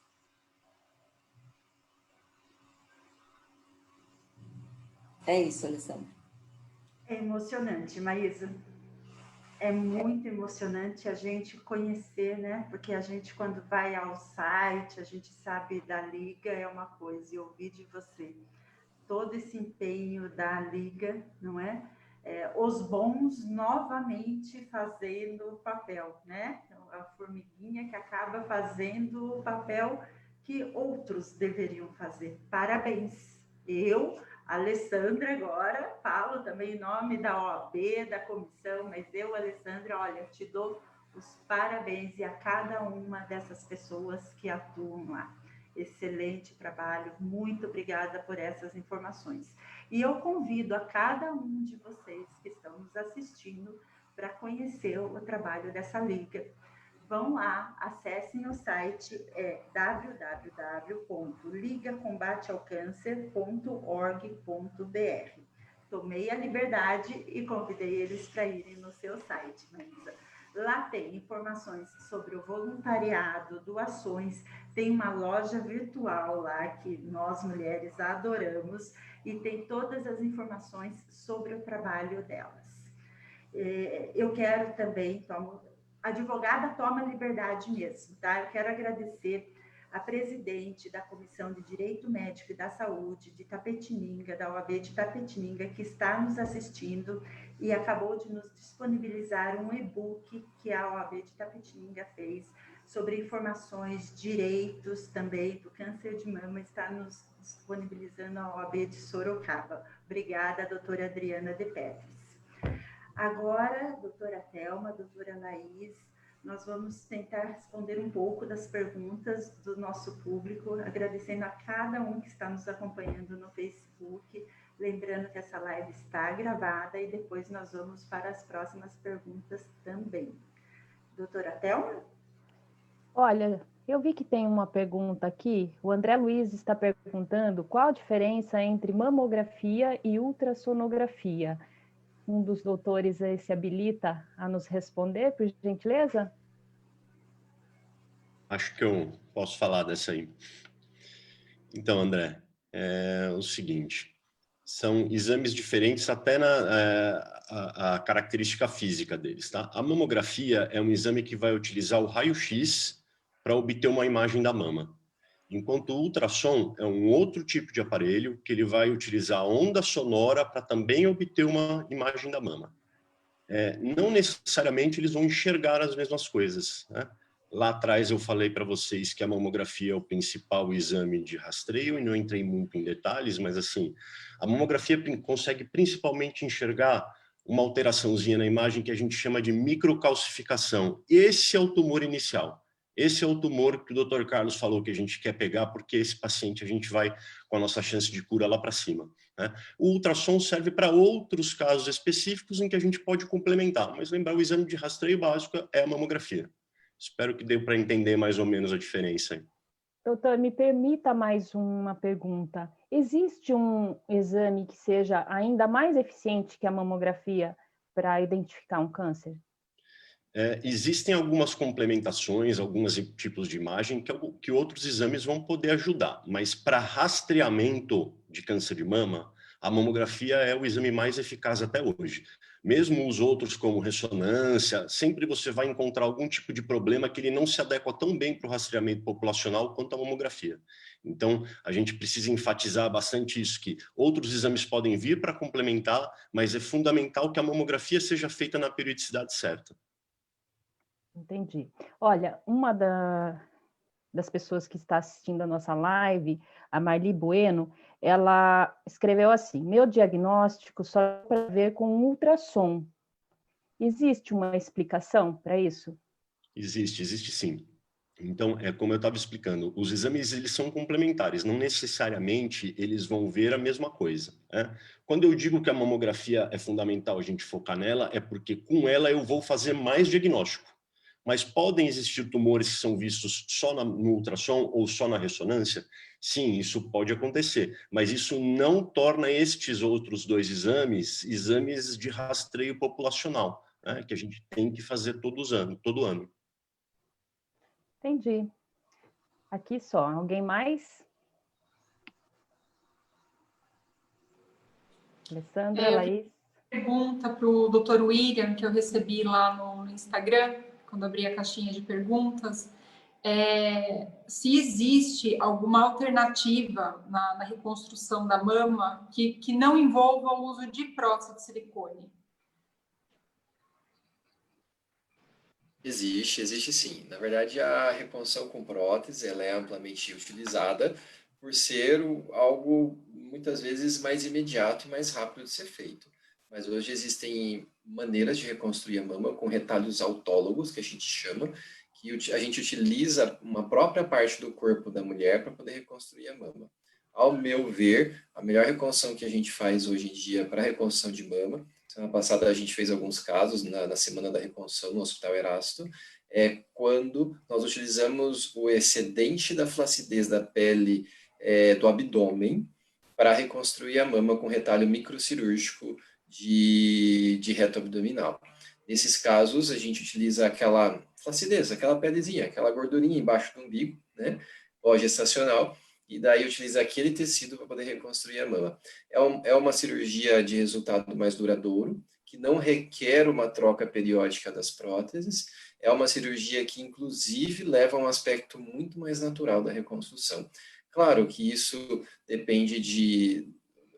É isso, Alessandra. É emocionante, Maísa. É muito emocionante a gente conhecer, né? Porque a gente, quando vai ao site, a gente sabe da Liga é uma coisa, e ouvir de você todo esse empenho da Liga, não é? Os bons novamente fazendo o papel, né? A formiguinha que acaba fazendo o papel que outros deveriam fazer. Parabéns! Eu, Alessandra, agora falo também em nome da OAB, da comissão, mas eu, Alessandra, olha, te dou os parabéns e a cada uma dessas pessoas que atuam lá. Excelente trabalho, muito obrigada por essas informações. E eu convido a cada um de vocês que estão nos assistindo para conhecer o trabalho dessa Liga. Vão lá, acessem o site www.ligacombatealcancer.org.br. Tomei a liberdade e convidei eles para irem no seu site, Maísa. Lá tem informações sobre o voluntariado, doações, tem uma loja virtual lá que nós mulheres adoramos e tem todas as informações sobre o trabalho delas. Eu quero também, a advogada toma liberdade mesmo, tá? Eu quero agradecer a presidente da Comissão de Direito Médico e da Saúde de Itapetininga, da OAB de Itapetininga, que está nos assistindo e acabou de nos disponibilizar um e-book que a OAB de Itapetininga fez sobre informações, direitos também do câncer de mama, está nos disponibilizando a OAB de Sorocaba. Obrigada, doutora Adriana de Petris. Agora, doutora Thelma, doutora Laís, nós vamos tentar responder um pouco das perguntas do nosso público, agradecendo a cada um que está nos acompanhando no Facebook, lembrando que essa live está gravada e depois nós vamos para as próximas perguntas também. Doutora Thelma? Olha, eu vi que tem uma pergunta aqui. O André Luiz está perguntando qual a diferença entre mamografia e ultrassonografia. Um dos doutores aí se habilita a nos responder, por gentileza? Acho que eu posso falar dessa aí. Então, André, é o seguinte, são exames diferentes até a característica física deles, tá? A mamografia é um exame que vai utilizar o raio-x para obter uma imagem da mama, enquanto o ultrassom é um outro tipo de aparelho que ele vai utilizar a onda sonora para também obter uma imagem da mama. Não necessariamente eles vão enxergar as mesmas coisas, né? Lá atrás eu falei para vocês que a mamografia é o principal exame de rastreio e não entrei muito em detalhes, mas assim, a mamografia consegue principalmente enxergar uma alteraçãozinha na imagem que a gente chama de microcalcificação. Esse é o tumor inicial. Esse é o tumor que o Dr. Carlos falou que a gente quer pegar, porque esse paciente a gente vai com a nossa chance de cura lá para cima, né? O ultrassom serve para outros casos específicos em que a gente pode complementar, mas lembrar, o exame de rastreio básico é a mamografia. Espero que deu para entender mais ou menos a diferença. Doutor, me permita mais uma pergunta. Existe um exame que seja ainda mais eficiente que a mamografia para identificar um câncer? Existem algumas complementações, alguns tipos de imagem que outros exames vão poder ajudar, mas para rastreamento de câncer de mama, a mamografia é o exame mais eficaz até hoje. Mesmo os outros, como ressonância, sempre você vai encontrar algum tipo de problema que ele não se adequa tão bem para o rastreamento populacional quanto a mamografia. Então, a gente precisa enfatizar bastante isso, que outros exames podem vir para complementar, mas é fundamental que a mamografia seja feita na periodicidade certa. Entendi. Olha, uma das pessoas que está assistindo a nossa live, a Marli Bueno, ela escreveu assim: meu diagnóstico só para ver com um ultrassom. Existe uma explicação para isso? Existe sim. Então, como eu estava explicando, os exames eles são complementares, não necessariamente eles vão ver a mesma coisa, né? Quando eu digo que a mamografia é fundamental a gente focar nela, é porque com ela eu vou fazer mais diagnóstico. Mas podem existir tumores que são vistos só no ultrassom ou só na ressonância? Sim, isso pode acontecer, mas isso não torna estes outros dois exames de rastreio populacional, né, que a gente tem que fazer todo ano. Entendi. Aqui só. Alguém mais? Alessandra, Laís? Pergunta para o Dr. William, que eu recebi lá no Instagram, quando abri a caixinha de perguntas, se existe alguma alternativa na reconstrução da mama que não envolva o uso de prótese de silicone. Existe sim. Na verdade, a reconstrução com prótese ela é amplamente utilizada por ser algo muitas vezes mais imediato e mais rápido de ser feito. Mas hoje existem maneiras de reconstruir a mama com retalhos autólogos, que a gente chama, que a gente utiliza uma própria parte do corpo da mulher para poder reconstruir a mama. Ao meu ver, a melhor reconstrução que a gente faz hoje em dia para reconstrução de mama, semana passada a gente fez alguns casos na Semana da Reconstrução no Hospital Erasto, é quando nós utilizamos o excedente da flacidez da pele do abdômen para reconstruir a mama com retalho microcirúrgico de reto abdominal. Nesses casos, a gente utiliza aquela flacidez, aquela pelezinha, aquela gordurinha embaixo do umbigo, né, pós-gestacional, e daí utiliza aquele tecido para poder reconstruir a mama. É uma cirurgia de resultado mais duradouro, que não requer uma troca periódica das próteses, é uma cirurgia que, inclusive, leva a um aspecto muito mais natural da reconstrução. Claro que isso depende de...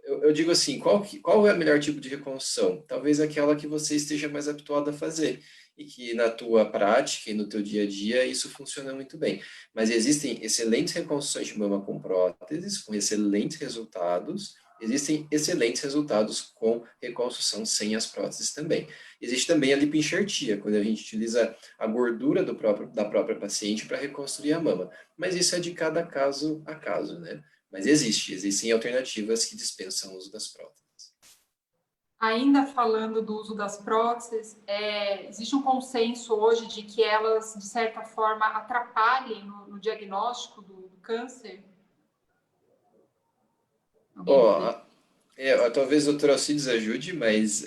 Eu digo assim, qual é o melhor tipo de reconstrução? Talvez aquela que você esteja mais habituado a fazer, e que na tua prática e no teu dia a dia isso funciona muito bem. Mas existem excelentes reconstruções de mama com próteses, com excelentes resultados, existem excelentes resultados com reconstrução sem as próteses também. Existe também a lipoenxertia, quando a gente utiliza a gordura da própria paciente para reconstruir a mama. Mas isso é de cada caso a caso, né? Mas existem alternativas que dispensam o uso das próteses. Ainda falando do uso das próteses, existe um consenso hoje de que elas, de certa forma, atrapalhem no diagnóstico do câncer? Talvez o doutor Alcides ajude, mas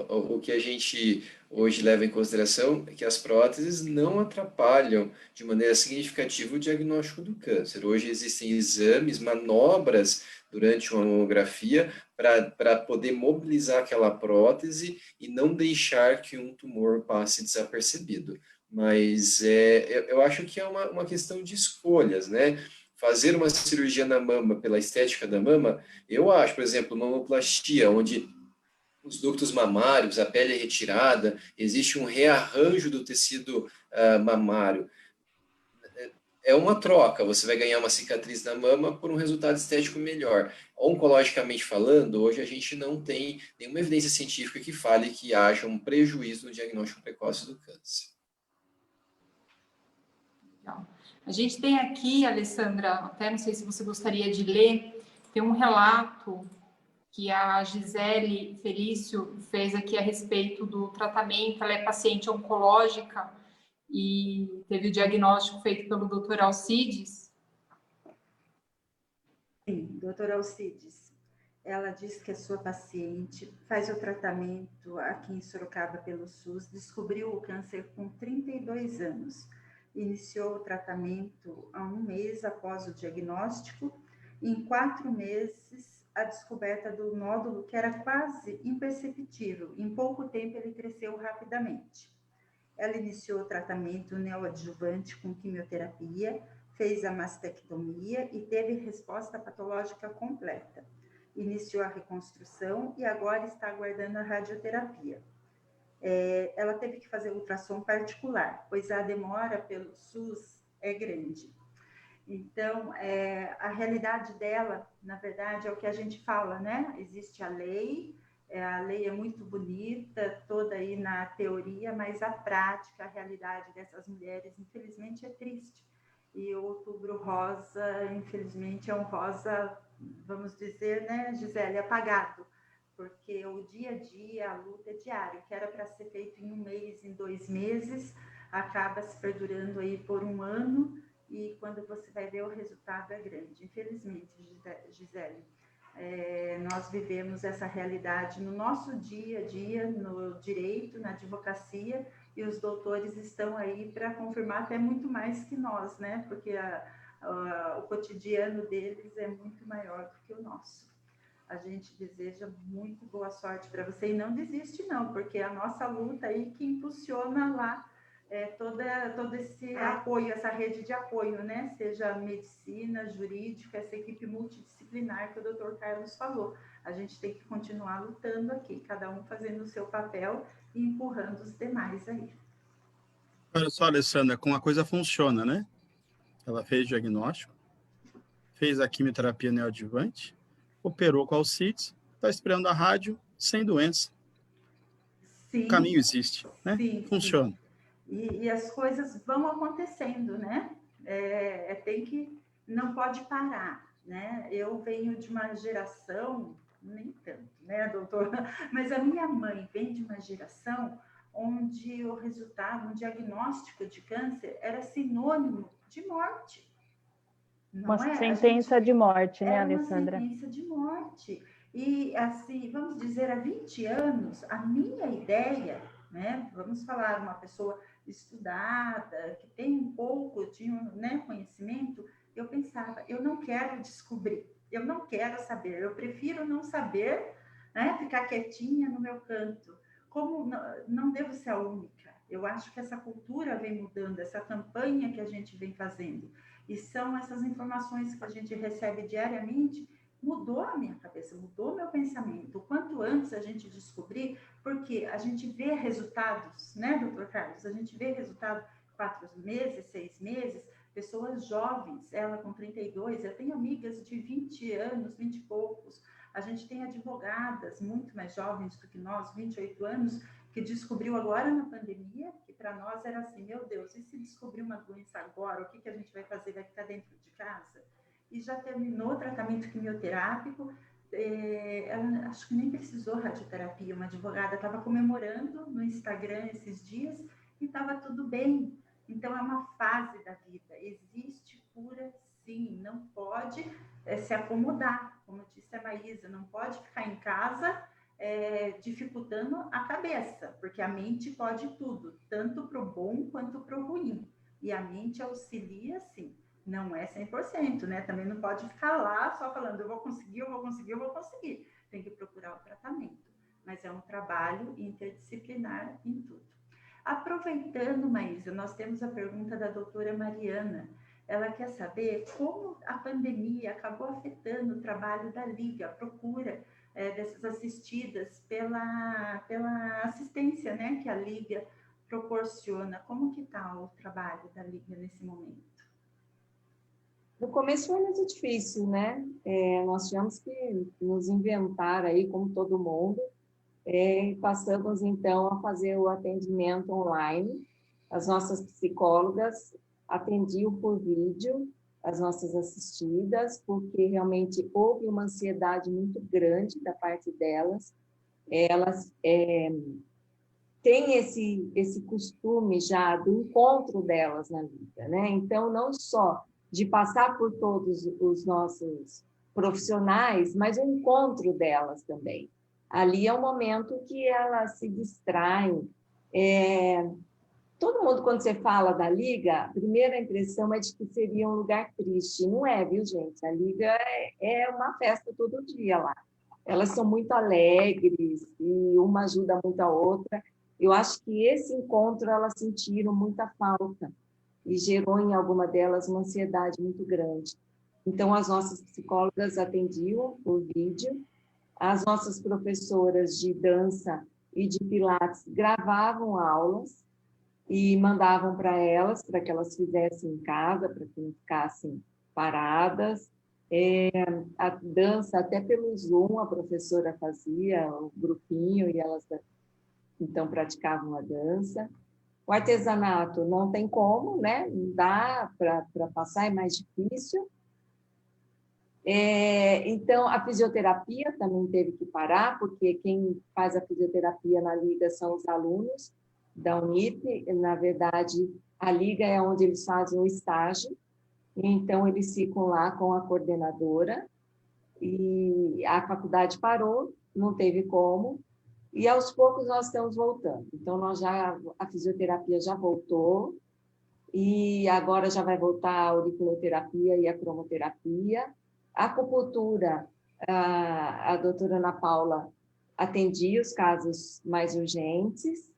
o que a gente hoje leva em consideração é que as próteses não atrapalham de maneira significativa o diagnóstico do câncer. Hoje existem exames, manobras durante uma mamografia para poder mobilizar aquela prótese e não deixar que um tumor passe desapercebido. Mas eu acho que é uma questão de escolhas, né? Fazer uma cirurgia na mama pela estética da mama, eu acho, por exemplo, mamoplastia, onde os ductos mamários, a pele é retirada, existe um rearranjo do tecido mamário. É uma troca, você vai ganhar uma cicatriz na mama por um resultado estético melhor. Oncologicamente falando, hoje a gente não tem nenhuma evidência científica que fale que haja um prejuízo no diagnóstico precoce do câncer. Legal. A gente tem aqui, Alessandra, até não sei se você gostaria de ler, tem um relato que a Gisele Felício fez aqui a respeito do tratamento. Ela é paciente oncológica e teve o diagnóstico feito pelo Dr. Alcides. Sim, doutora Alcides. Ela diz que a sua paciente faz o tratamento aqui em Sorocaba pelo SUS, descobriu o câncer com 32 anos. Iniciou o tratamento há 1 mês após o diagnóstico. Em 4 meses, a descoberta do nódulo, que era quase imperceptível. Em pouco tempo, ele cresceu rapidamente. Ela iniciou o tratamento neoadjuvante com quimioterapia, fez a mastectomia e teve resposta patológica completa. Iniciou a reconstrução e agora está aguardando a radioterapia. Ela teve que fazer ultrassom particular, pois a demora pelo SUS é grande. Então, a realidade dela, na verdade, é o que a gente fala, né? Existe a lei é muito bonita, toda aí na teoria, mas a prática, a realidade dessas mulheres, infelizmente, é triste. E o Outubro Rosa, infelizmente, é um rosa, vamos dizer, né, Gisele, apagado. Porque o dia a dia, a luta é diária, que era para ser feito em 1 mês, em 2 meses, acaba se perdurando aí por 1 ano, e quando você vai ver, o resultado é grande. Infelizmente, Gisele, nós vivemos essa realidade no nosso dia a dia, no direito, na advocacia, e os doutores estão aí para confirmar até muito mais que nós, né? Porque o cotidiano deles é muito maior do que o nosso. A gente deseja muito boa sorte para você e não desiste não, porque a nossa luta aí que impulsiona lá todo esse apoio, essa rede de apoio, né? Seja medicina, jurídica, essa equipe multidisciplinar que o Dr. Carlos falou. A gente tem que continuar lutando aqui, cada um fazendo o seu papel e empurrando os demais aí. Olha só, Alessandra, como a coisa funciona, né? Ela fez diagnóstico, fez a quimioterapia neoadjuvante, operou com Alcides, está esperando a rádio sem doença. Sim, o caminho existe, né? Sim, Funciona. Sim. E as coisas vão acontecendo, né? Não pode parar, né? Eu venho de uma geração, nem tanto, né, doutora? Mas a minha mãe vem de uma geração onde o resultado, um diagnóstico de câncer era sinônimo de morte. Uma sentença de morte, né, Alessandra? Uma sentença de morte. E, assim, vamos dizer, há 20 anos, a minha ideia, né, vamos falar uma pessoa estudada, que tem um pouco de conhecimento, eu pensava, eu não quero descobrir, eu não quero saber, eu prefiro não saber, né, ficar quietinha no meu canto. Como não devo ser a única, eu acho que essa cultura vem mudando, essa campanha que a gente vem fazendo, e são essas informações que a gente recebe diariamente, mudou a minha cabeça, mudou o meu pensamento. O quanto antes a gente descobrir, porque a gente vê resultados, né, doutor Carlos? A gente vê resultado 4 meses, 6 meses, pessoas jovens, ela com 32, eu tenho amigas de 20 anos, 20 e poucos, A gente tem advogadas muito mais jovens do que nós, 28 anos, que descobriu agora na pandemia, que para nós era assim, meu Deus, e se descobrir uma doença agora, o que a gente vai fazer? Vai ficar dentro de casa? E já terminou o tratamento quimioterápico, ela acho que nem precisou radioterapia, uma advogada estava comemorando no Instagram esses dias e estava tudo bem. Então, é uma fase da vida, existe cura sim, não pode se acomodar, como disse a Maísa, não pode ficar em casa dificultando a cabeça, porque a mente pode tudo, tanto para o bom quanto para o ruim, e a mente auxilia sim. Não é 100%, né? Também não pode ficar lá só falando, eu vou conseguir, eu vou conseguir, eu vou conseguir. Tem que procurar o tratamento. Mas é um trabalho interdisciplinar em tudo. Aproveitando, Maísa, nós temos a pergunta da doutora Mariana. Ela quer saber como a pandemia acabou afetando o trabalho da Liga, a procura dessas assistidas pela assistência, né, que a Liga proporciona. Como que está o trabalho da Liga nesse momento? No começo foi muito difícil, né? Nós tivemos que nos inventar aí, como todo mundo, e passamos, então, a fazer o atendimento online. As nossas psicólogas atendiam por vídeo as nossas assistidas, porque realmente houve uma ansiedade muito grande da parte delas. Elas têm esse costume já do encontro delas na vida, né? Então, não só de passar por todos os nossos profissionais, mas o encontro delas também. Ali é um momento que elas se distraem. Todo mundo, quando você fala da Liga, a primeira impressão é de que seria um lugar triste. Não é, viu, gente? A Liga é uma festa todo dia lá. Elas são muito alegres e uma ajuda muito a outra. Eu acho que esse encontro elas sentiram muita falta e gerou em alguma delas uma ansiedade muito grande. Então, as nossas psicólogas atendiam por vídeo, as nossas professoras de dança e de pilates gravavam aulas e mandavam para elas, para que elas fizessem em casa, para que não ficassem paradas. A dança, até pelo Zoom, a professora fazia o grupinho e elas, então, praticavam a dança. O artesanato não tem como, né? Não dá para passar, é mais difícil. Então, a fisioterapia também teve que parar, porque quem faz a fisioterapia na Liga são os alunos da Unip. Na verdade, a Liga é onde eles fazem o estágio, então eles ficam lá com a coordenadora, e a faculdade parou, não teve como, e aos poucos nós estamos voltando. Então, a fisioterapia já voltou, e agora já vai voltar a auriculoterapia e a cromoterapia. A acupuntura, a doutora Ana Paula atendia os casos mais urgentes.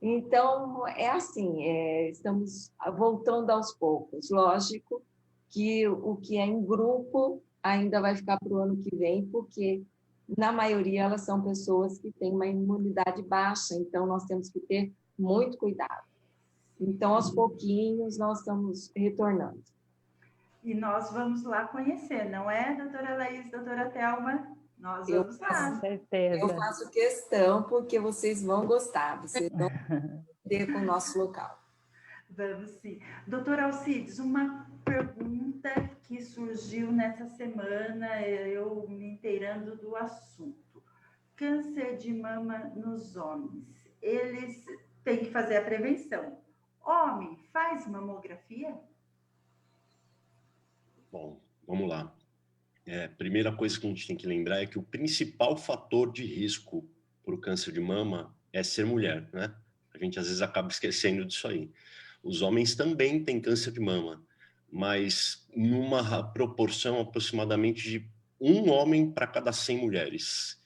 Então, é assim, estamos voltando aos poucos. Lógico que o que é em grupo ainda vai ficar para o ano que vem, porque, na maioria, elas são pessoas que têm uma imunidade baixa, então nós temos que ter muito cuidado. Então, aos pouquinhos, nós estamos retornando. E nós vamos lá conhecer, não é, doutora Laís, doutora Thelma? Nós vamos lá. Com certeza. Eu faço questão, porque vocês vão gostar, vocês vão ter com o nosso local. Vamos sim. Doutora Alcides, uma pergunta que surgiu nessa semana, eu me inteirando do assunto. Câncer de mama nos homens, eles têm que fazer a prevenção. Homem faz mamografia? Bom, vamos lá. Primeira coisa que a gente tem que lembrar é que o principal fator de risco para o câncer de mama é ser mulher, né? A gente às vezes acaba esquecendo disso aí. Os homens também têm câncer de mama, mas numa proporção aproximadamente de um homem para cada 100 mulheres.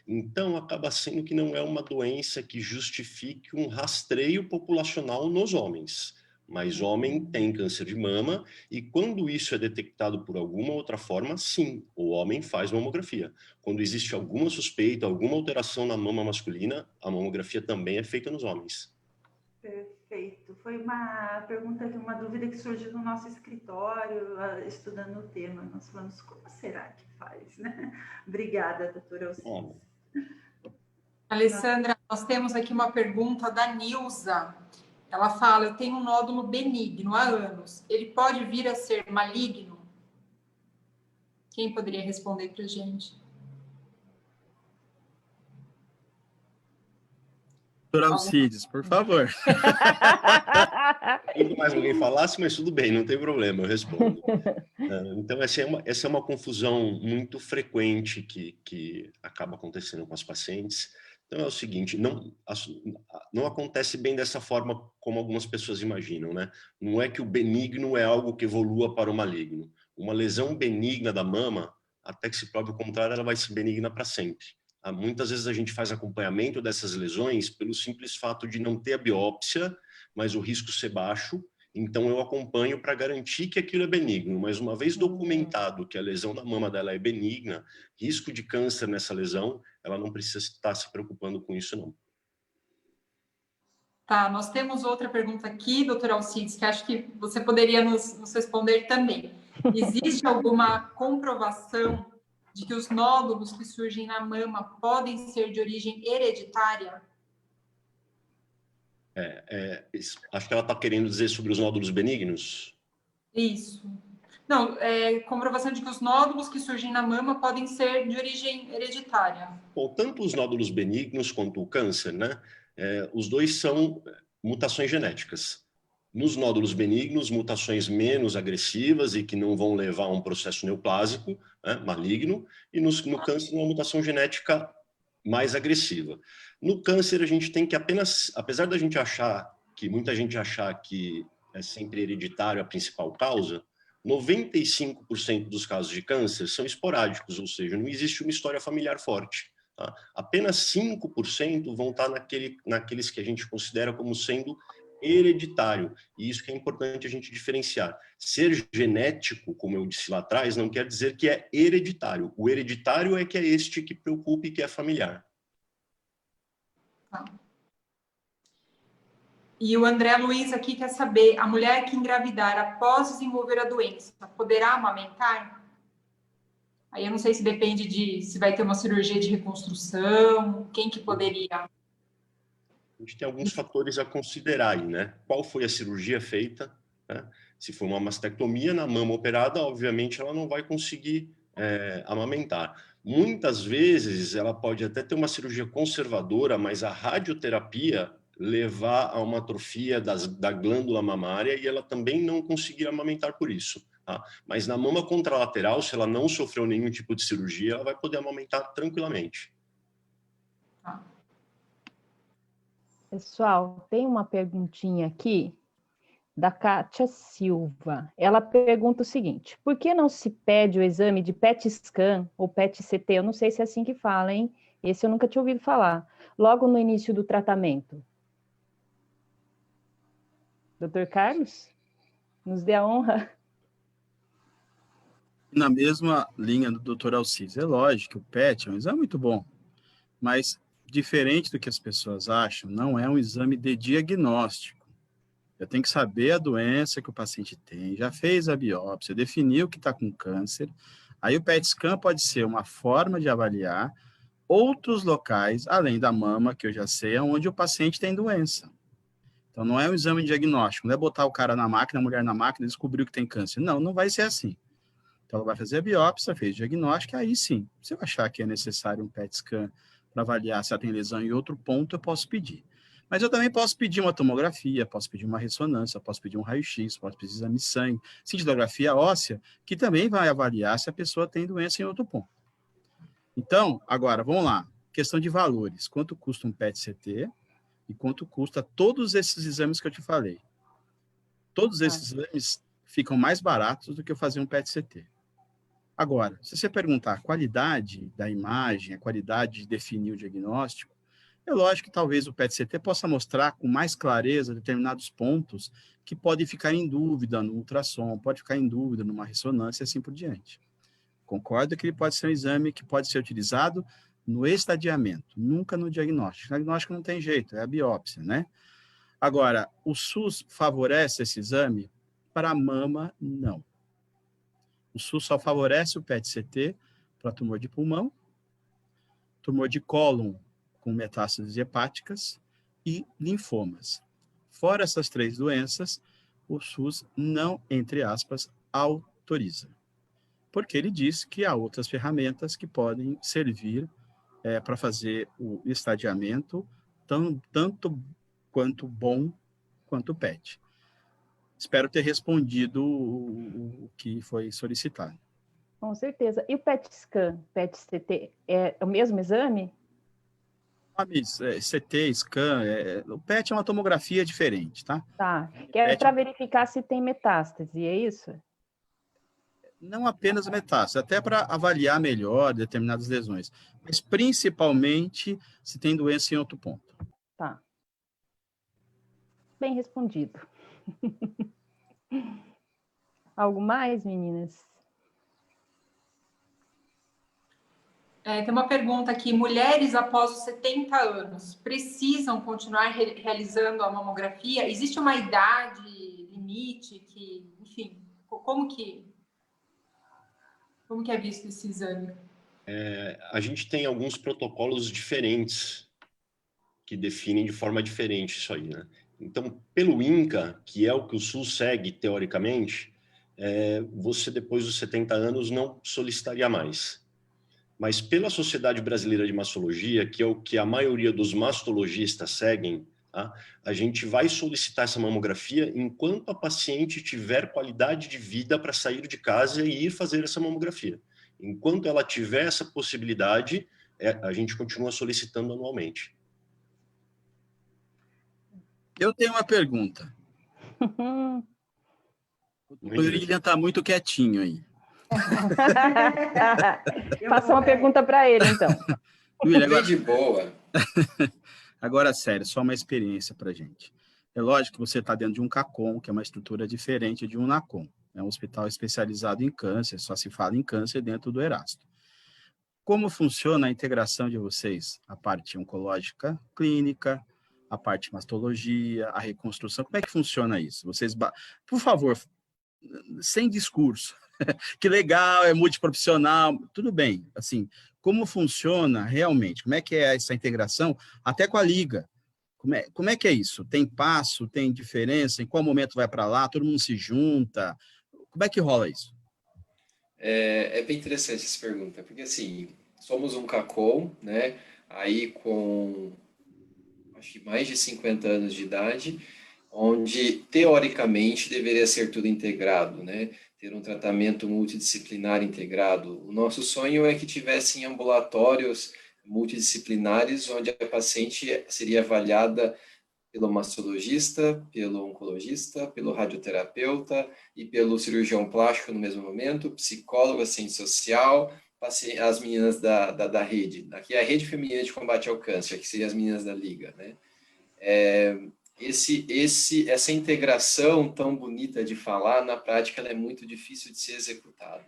Então, acaba sendo que não é uma doença que justifique um rastreio populacional nos homens. Mas homem tem câncer de mama e quando isso é detectado por alguma outra forma, sim, o homem faz mamografia. Quando existe alguma suspeita, alguma alteração na mama masculina, a mamografia também é feita nos homens. Perfeito. foi uma pergunta, uma dúvida que surgiu no nosso escritório, estudando o tema. Nós falamos, como será que faz, né? Obrigada, doutora Alcides. Alessandra, nós temos aqui uma pergunta da Nilza. Ela fala, eu tenho um nódulo benigno há anos. Ele pode vir a ser maligno? Quem poderia responder para a gente? Doutor Alcides, por favor. Queria que mais alguém falasse, mas tudo bem, não tem problema, eu respondo. Então, essa é uma confusão muito frequente que acaba acontecendo com as pacientes. Então, é o seguinte, não acontece bem dessa forma como algumas pessoas imaginam, né? Não é que o benigno é algo que evolua para o maligno. Uma lesão benigna da mama, até que se prove o contrário, ela vai ser benigna para sempre. Muitas vezes a gente faz acompanhamento dessas lesões pelo simples fato de não ter a biópsia, mas o risco ser baixo. Então, eu acompanho para garantir que aquilo é benigno. Mas uma vez documentado que a lesão da mama dela é benigna, risco de câncer nessa lesão, ela não precisa estar se preocupando com isso, não. Tá, nós temos outra pergunta aqui, doutora Alcides, que acho que você poderia nos responder também. Existe alguma comprovação de que os nódulos que surgem na mama podem ser de origem hereditária? Acho que ela está querendo dizer sobre os nódulos benignos. Isso. Não, comprovação de que os nódulos que surgem na mama podem ser de origem hereditária. Bom, tanto os nódulos benignos quanto o câncer, né? Os dois são mutações genéticas. Nos nódulos benignos, mutações menos agressivas e que não vão levar a um processo neoplásico, né, maligno, e no câncer, uma mutação genética mais agressiva. No câncer, a gente tem que apenas, apesar da gente achar, que muita gente achar que é sempre hereditário a principal causa, 95% dos casos de câncer são esporádicos, ou seja, não existe uma história familiar forte. Tá? Apenas 5% vão estar naqueles que a gente considera como sendo hereditário, e isso que é importante a gente diferenciar. Ser genético, como eu disse lá atrás, não quer dizer que é hereditário. O hereditário é que é este que preocupa e que é familiar. Tá. E o André Luiz aqui quer saber, a mulher que engravidar após desenvolver a doença, poderá amamentar? Aí eu não sei se depende de se vai ter uma cirurgia de reconstrução, quem que poderia... A gente tem alguns fatores a considerar aí, né? Qual foi a cirurgia feita, né? Se for uma mastectomia na mama operada, obviamente ela não vai conseguir amamentar. Muitas vezes ela pode até ter uma cirurgia conservadora, mas a radioterapia levar a uma atrofia da glândula mamária e ela também não conseguir amamentar por isso. Tá? Mas na mama contralateral, se ela não sofreu nenhum tipo de cirurgia, ela vai poder amamentar tranquilamente. Tá. Pessoal, tem uma perguntinha aqui da Kátia Silva. Ela pergunta o seguinte: por que não se pede o exame de PET scan ou PET-CT? Eu não sei se é assim que fala, hein? Esse eu nunca tinha ouvido falar. Logo no início do tratamento. Doutor Carlos, nos dê a honra. Na mesma linha do doutor Alcides, é lógico que o PET é um exame muito bom, mas diferente do que as pessoas acham, não é um exame de diagnóstico. Eu tenho que saber a doença que o paciente tem, já fez a biópsia, definiu que está com câncer, aí o PET scan pode ser uma forma de avaliar outros locais, além da mama, que eu já sei, onde o paciente tem doença. Então, não é um exame diagnóstico, não é botar o cara na máquina, a mulher na máquina e descobrir que tem câncer. Não, não vai ser assim. Então, ela vai fazer a biópsia, fez o diagnóstico, aí sim, se eu achar que é necessário um PET scan para avaliar se ela tem lesão em outro ponto, eu posso pedir. Mas eu também posso pedir uma tomografia, posso pedir uma ressonância, posso pedir um raio-x, posso pedir exame de sangue, cintilografia óssea, que também vai avaliar se a pessoa tem doença em outro ponto. Então, agora, vamos lá. Questão de valores. Quanto custa um PET-CT e quanto custa todos esses exames que eu te falei? Todos esses exames ficam mais baratos do que eu fazer um PET-CT. Agora, se você perguntar a qualidade da imagem, a qualidade de definir o diagnóstico, é lógico que talvez o PET-CT possa mostrar com mais clareza determinados pontos que podem ficar em dúvida no ultrassom, pode ficar em dúvida numa ressonância e assim por diante. Concordo que ele pode ser um exame que pode ser utilizado no estadiamento, nunca no diagnóstico. O diagnóstico não tem jeito, é a biópsia, né? Agora, o SUS favorece esse exame? Para a mama, não. O SUS só favorece o PET-CT para tumor de pulmão, tumor de cólon com metástases hepáticas e linfomas. Fora essas 3 doenças, o SUS não, entre aspas, autoriza. Porque ele diz que há outras ferramentas que podem servir para fazer o estadiamento tanto quanto bom quanto PET. Espero ter respondido o que foi solicitado. Com certeza. E o PET scan, PET-CT, é o mesmo exame? CT, scan, o PET é uma tomografia diferente, tá? Tá. Que é PET para verificar se tem metástase, é isso? não apenas metástase, até para avaliar melhor determinadas lesões, mas principalmente se tem doença em outro ponto. Tá. Bem respondido. Algo mais, meninas? Tem uma pergunta aqui. Mulheres após os 70 anos precisam continuar realizando a mamografia? Existe uma idade limite que, enfim, como que é visto esse exame? A gente tem alguns protocolos diferentes que definem de forma diferente isso aí, né? Então, pelo INCA, que é o que o SUS segue teoricamente, você depois dos 70 anos não solicitaria mais. Mas pela Sociedade Brasileira de Mastologia, que é o que a maioria dos mastologistas seguem, tá? A gente vai solicitar essa mamografia enquanto a paciente tiver qualidade de vida para sair de casa e ir fazer essa mamografia. Enquanto ela tiver essa possibilidade, a gente continua solicitando anualmente. Eu tenho uma pergunta. O William está muito quietinho aí. Faça uma pergunta para ele, então. William, agora... de boa. Agora, sério, só uma experiência para a gente. É lógico que você está dentro de um CACOM, que é uma estrutura diferente de um NACOM. É um hospital especializado em câncer, só se fala em câncer dentro do Erasto. Como funciona a integração de vocês? A parte oncológica clínica, a parte mastologia, a reconstrução, como é que funciona isso? Vocês, por favor, sem discurso. Que legal, é multiprofissional, tudo bem. Assim, como funciona realmente? Como é que é essa integração? Até com a liga. Como é que é isso? Tem passo, tem diferença? Em qual momento vai para lá? Todo mundo se junta? Como é que rola isso? É bem interessante essa pergunta, porque assim, somos um CACOM, né? Aí com acho que mais de 50 anos de idade, onde teoricamente deveria ser tudo integrado, né? Ter um tratamento multidisciplinar integrado. O nosso sonho é que tivessem ambulatórios multidisciplinares, onde a paciente seria avaliada pelo mastologista, pelo oncologista, pelo radioterapeuta e pelo cirurgião plástico no mesmo momento, psicólogo, assistente social, as meninas da rede. Aqui é a Rede Feminina de Combate ao Câncer, que seriam as meninas da Liga, né? Essa integração tão bonita de falar, na prática, ela é muito difícil de ser executada.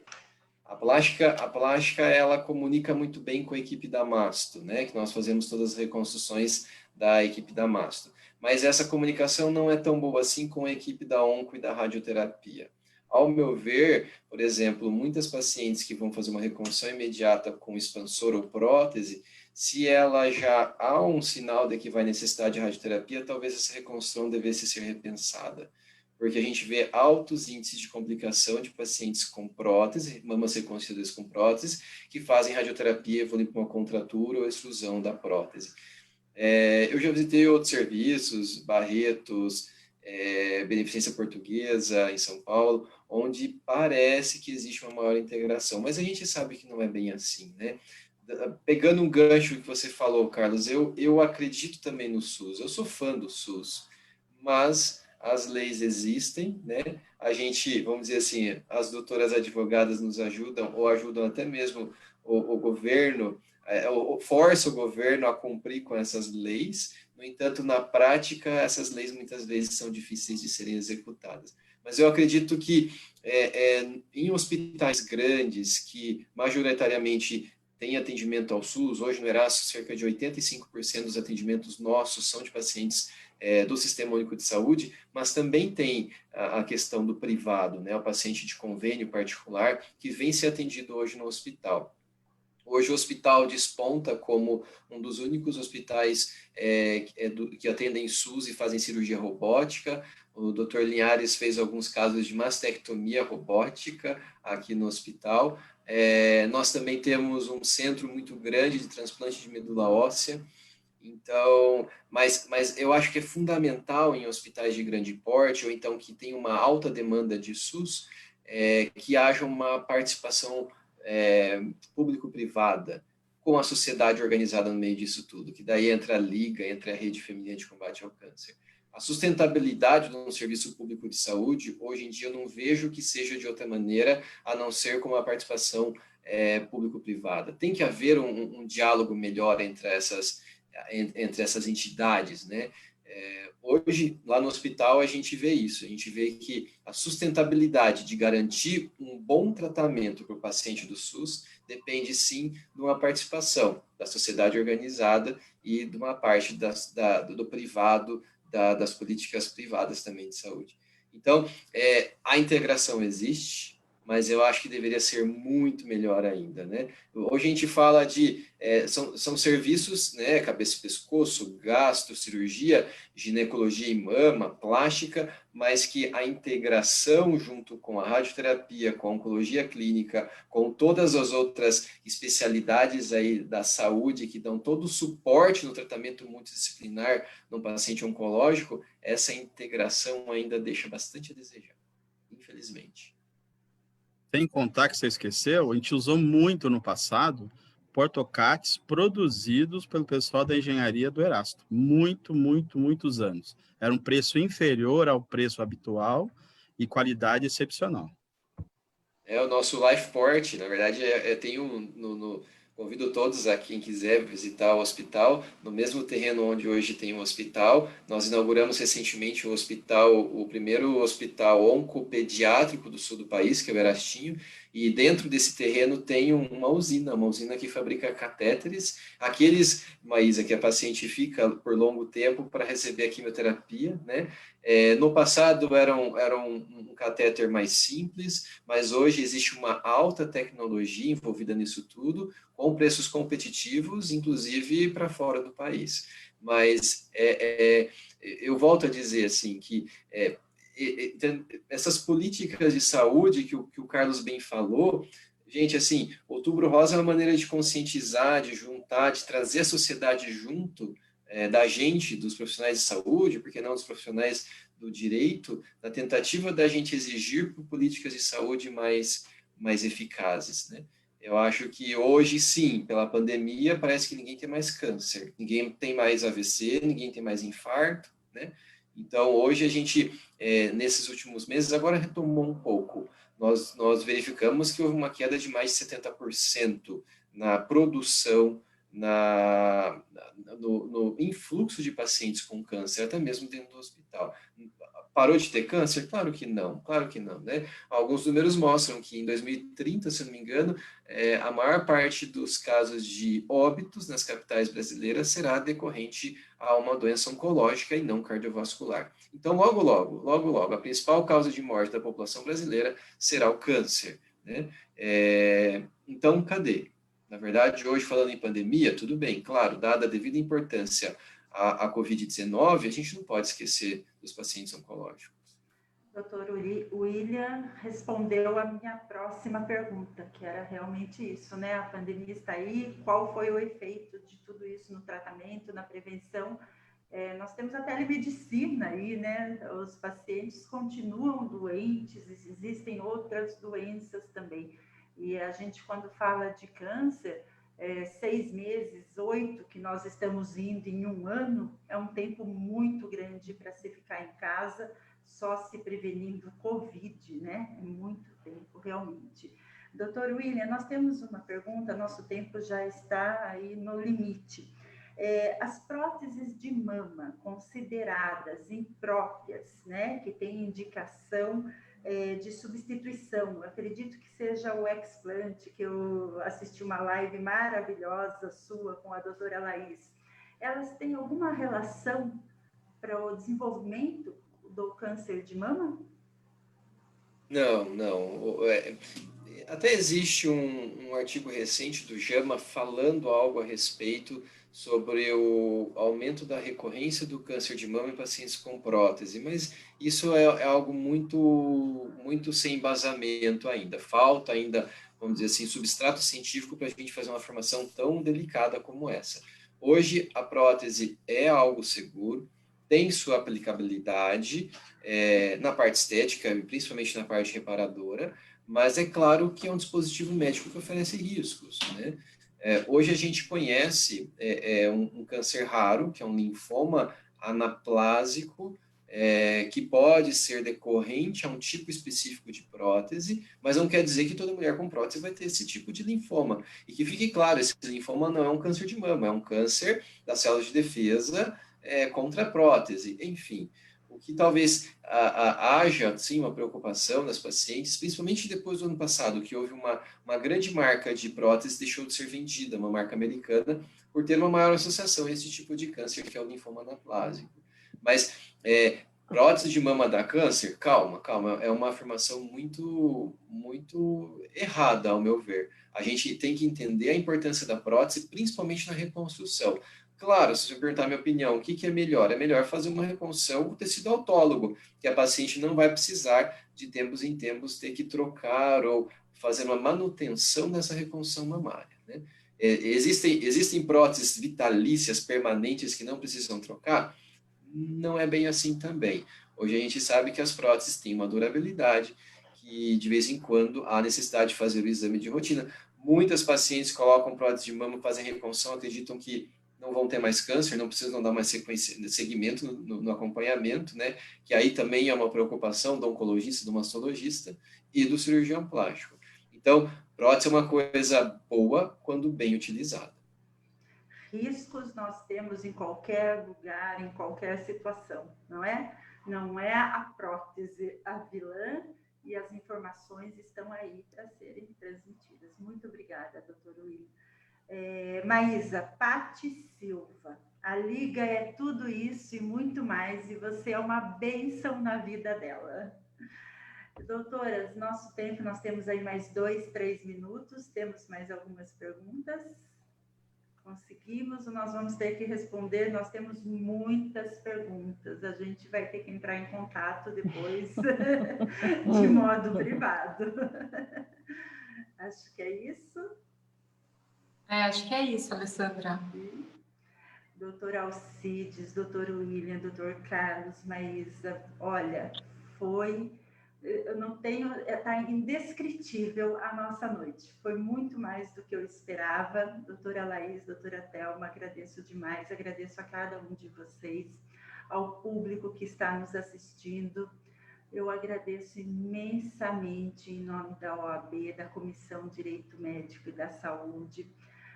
A plástica, ela comunica muito bem com a equipe da Masto, né? Que nós fazemos todas as reconstruções da equipe da Masto. Mas essa comunicação não é tão boa assim com a equipe da onco e da radioterapia. Ao meu ver, por exemplo, muitas pacientes que vão fazer uma reconstrução imediata com expansor ou prótese, se ela já há um sinal de que vai necessitar de radioterapia, talvez essa reconstrução devesse ser repensada. Porque a gente vê altos índices de complicação de pacientes com prótese, mamas reconstruídas com prótese, que fazem radioterapia evoluindo para uma contratura ou extrusão da prótese. Eu já visitei outros serviços, Barretos, Beneficência Portuguesa, em São Paulo, onde parece que existe uma maior integração, mas a gente sabe que não é bem assim, né? Pegando um gancho que você falou, Carlos, eu acredito também no SUS, eu sou fã do SUS, mas as leis existem, né? A gente, vamos dizer assim, as doutoras advogadas nos ajudam, ou ajudam até mesmo o governo, força o governo a cumprir com essas leis. No entanto, na prática, essas leis muitas vezes são difíceis de serem executadas. Mas eu acredito que em hospitais grandes, que majoritariamente têm atendimento ao SUS, hoje no Erasto, cerca de 85% dos atendimentos nossos são de pacientes do Sistema Único de Saúde, mas também tem a questão do privado, né, o paciente de convênio particular, que vem ser atendido hoje no hospital. Hoje o hospital desponta como um dos únicos hospitais que atendem SUS e fazem cirurgia robótica. O Dr. Linhares fez alguns casos de mastectomia robótica aqui no hospital. Nós também temos um centro muito grande de transplante de medula óssea. Então, mas eu acho que é fundamental em hospitais de grande porte, ou então que tem uma alta demanda de SUS, que haja uma participação público-privada, com a sociedade organizada no meio disso tudo, que daí entra a Liga, entra a Rede Feminina de Combate ao Câncer. A sustentabilidade de um serviço público de saúde, hoje em dia eu não vejo que seja de outra maneira, a não ser com a participação público-privada. Tem que haver um diálogo melhor entre essas entidades, né? Hoje, lá no hospital, a gente vê isso, a gente vê que a sustentabilidade de garantir um bom tratamento para o paciente do SUS depende, sim, de uma participação da sociedade organizada e de uma parte do privado, das políticas privadas também de saúde. Então, a integração existe, mas eu acho que deveria ser muito melhor ainda, né? Hoje a gente fala de, são serviços, né, cabeça e pescoço, gastro, cirurgia, ginecologia e mama, plástica, mas que a integração junto com a radioterapia, com a oncologia clínica, com todas as outras especialidades aí da saúde que dão todo o suporte no tratamento multidisciplinar no paciente oncológico, essa integração ainda deixa bastante a desejar, infelizmente. Sem contar que você esqueceu, a gente usou muito no passado portocates produzidos pelo pessoal da engenharia do Erasto. Muitos anos. Era um preço inferior ao preço habitual e qualidade excepcional. O nosso LifePort, na verdade, tem convido todos a quem quiser visitar o hospital, no mesmo terreno onde hoje tem um hospital. Nós inauguramos recentemente o primeiro hospital oncopediátrico do sul do país, que é o Erastinho, e dentro desse terreno tem uma usina que fabrica catéteres, aqueles, Maísa, que a paciente fica por longo tempo para receber a quimioterapia, né? No passado era um catéter mais simples, mas hoje existe uma alta tecnologia envolvida nisso tudo, com preços competitivos, inclusive para fora do país. Mas eu volto a dizer assim que essas políticas de saúde que o Carlos bem falou, gente, assim, Outubro Rosa é uma maneira de conscientizar, de juntar, de trazer a sociedade junto da gente, dos profissionais de saúde, porque não dos profissionais do direito, na tentativa da gente exigir por políticas de saúde mais eficazes, né? Eu acho que hoje, sim, pela pandemia, parece que ninguém tem mais câncer, ninguém tem mais AVC, ninguém tem mais infarto, né? Então, hoje a gente, nesses últimos meses, agora retomou um pouco. Nós verificamos que houve uma queda de mais de 70% na produção, no influxo de pacientes com câncer, até mesmo dentro do hospital. Parou de ter câncer? Claro que não, né? Alguns números mostram que em 2030, se não me engano, a maior parte dos casos de óbitos nas capitais brasileiras será decorrente a uma doença oncológica e não cardiovascular. Então, logo, a principal causa de morte da população brasileira será o câncer, né? Então, cadê? Na verdade, hoje, falando em pandemia, tudo bem, claro, dada a devida importância à Covid-19, a gente não pode esquecer dos pacientes oncológicos. Doutor William respondeu a minha próxima pergunta, que era realmente isso, né? A pandemia está aí, qual foi o efeito de tudo isso no tratamento, na prevenção? Nós temos a telemedicina aí, né? Os pacientes continuam doentes, existem outras doenças também. E a gente, quando fala de câncer, 6 meses, 8 que nós estamos indo em um ano, é um tempo muito grande para se ficar em casa, só se prevenindo Covid, né? É muito tempo, realmente. Doutor William, nós temos uma pergunta, nosso tempo já está aí no limite. As próteses de mama consideradas impróprias, né? Que têm indicação de substituição, eu acredito que seja o explant, que eu assisti uma live maravilhosa sua com a doutora Laís. Elas têm alguma relação para o desenvolvimento do câncer de mama? Não. Até existe um artigo recente do JAMA falando algo a respeito sobre o aumento da recorrência do câncer de mama em pacientes com prótese, mas isso é algo muito sem embasamento ainda. Falta ainda, vamos dizer assim, substrato científico para a gente fazer uma afirmação tão delicada como essa. Hoje, a prótese é algo seguro, tem sua aplicabilidade na parte estética, principalmente na parte reparadora, mas é claro que é um dispositivo médico que oferece riscos, né? Hoje a gente conhece um câncer raro, que é um linfoma anaplásico, que pode ser decorrente a um tipo específico de prótese, mas não quer dizer que toda mulher com prótese vai ter esse tipo de linfoma. E que fique claro, esse linfoma não é um câncer de mama, é um câncer das células de defesa contra a prótese, enfim. O que talvez haja, sim, uma preocupação das pacientes, principalmente depois do ano passado, que houve uma grande marca de prótese deixou de ser vendida, uma marca americana, por ter uma maior associação a esse tipo de câncer, que é o linfoma anaplásico. Mas prótese de mama dá câncer? Calma, é uma afirmação muito errada, ao meu ver. A gente tem que entender a importância da prótese, principalmente na reconstrução. Claro, se você perguntar a minha opinião, o que é melhor? É melhor fazer uma reconstrução com tecido autólogo, que a paciente não vai precisar de tempos em tempos ter que trocar ou fazer uma manutenção dessa reconstrução mamária, né? Existem próteses vitalícias permanentes que não precisam trocar? Não é bem assim também. Hoje a gente sabe que as próteses têm uma durabilidade, que de vez em quando há necessidade de fazer o exame de rotina. Muitas pacientes colocam prótese de mama, fazem reconstrução, acreditam que não vão ter mais câncer, não precisam dar mais seguimento no acompanhamento, né? Que aí também é uma preocupação do oncologista, do mastologista e do cirurgião plástico. Então, prótese é uma coisa boa quando bem utilizada. Riscos nós temos em qualquer lugar, em qualquer situação, não é? Não é a prótese a vilã, e as informações estão aí para serem transmitidas. Muito obrigada, doutor William. Maísa, Pati Silva, a Liga é tudo isso e muito mais, e você é uma bênção na vida dela. Doutoras, nosso tempo, nós temos aí mais 2, 3 minutos, temos mais algumas perguntas? Conseguimos, nós vamos ter que responder, nós temos muitas perguntas, a gente vai ter que entrar em contato depois, de modo privado. Acho que é isso. Acho que é isso, Alessandra. Doutor Alcides, doutor William, doutor Carlos, Maísa, olha, eu não tenho, está indescritível a nossa noite, foi muito mais do que eu esperava. Doutora Laís, doutora Thelma, agradeço demais, agradeço a cada um de vocês, ao público que está nos assistindo. Eu agradeço imensamente em nome da OAB, da Comissão Direito Médico e da Saúde,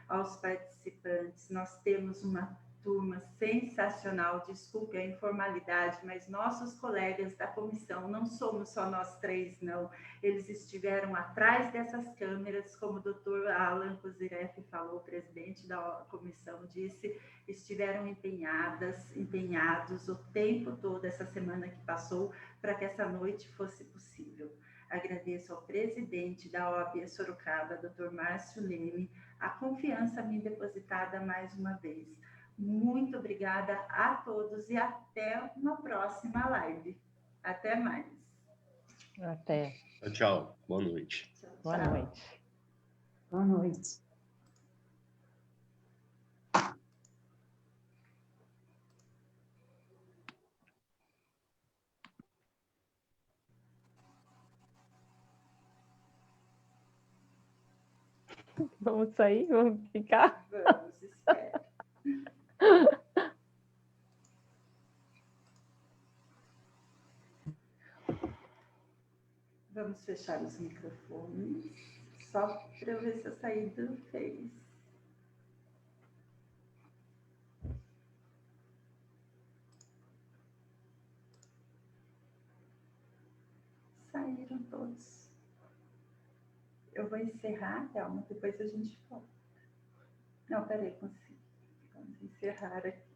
aos participantes. Nós temos uma turma sensacional, desculpe a informalidade, mas nossos colegas da comissão, não somos só nós três, não. Eles estiveram atrás dessas câmeras, como o doutor Alan Koziref falou, o presidente da comissão disse, estiveram empenhados o tempo todo, essa semana que passou, para que essa noite fosse possível. Agradeço ao presidente da OAB Sorocaba, doutor Márcio Leme, a confiança me depositada mais uma vez. Muito obrigada a todos e até uma próxima live. Até mais. Até. Tchau. Boa noite. Tchau, Boa tchau. noite. Boa noite. Vamos sair? Vamos ficar? Vamos, espera. Vamos fechar os microfones, só para eu ver se a saída fez. Saíram todos. Eu vou encerrar, Thelma, depois a gente volta. Não, peraí, consigo. Vamos encerrar aqui.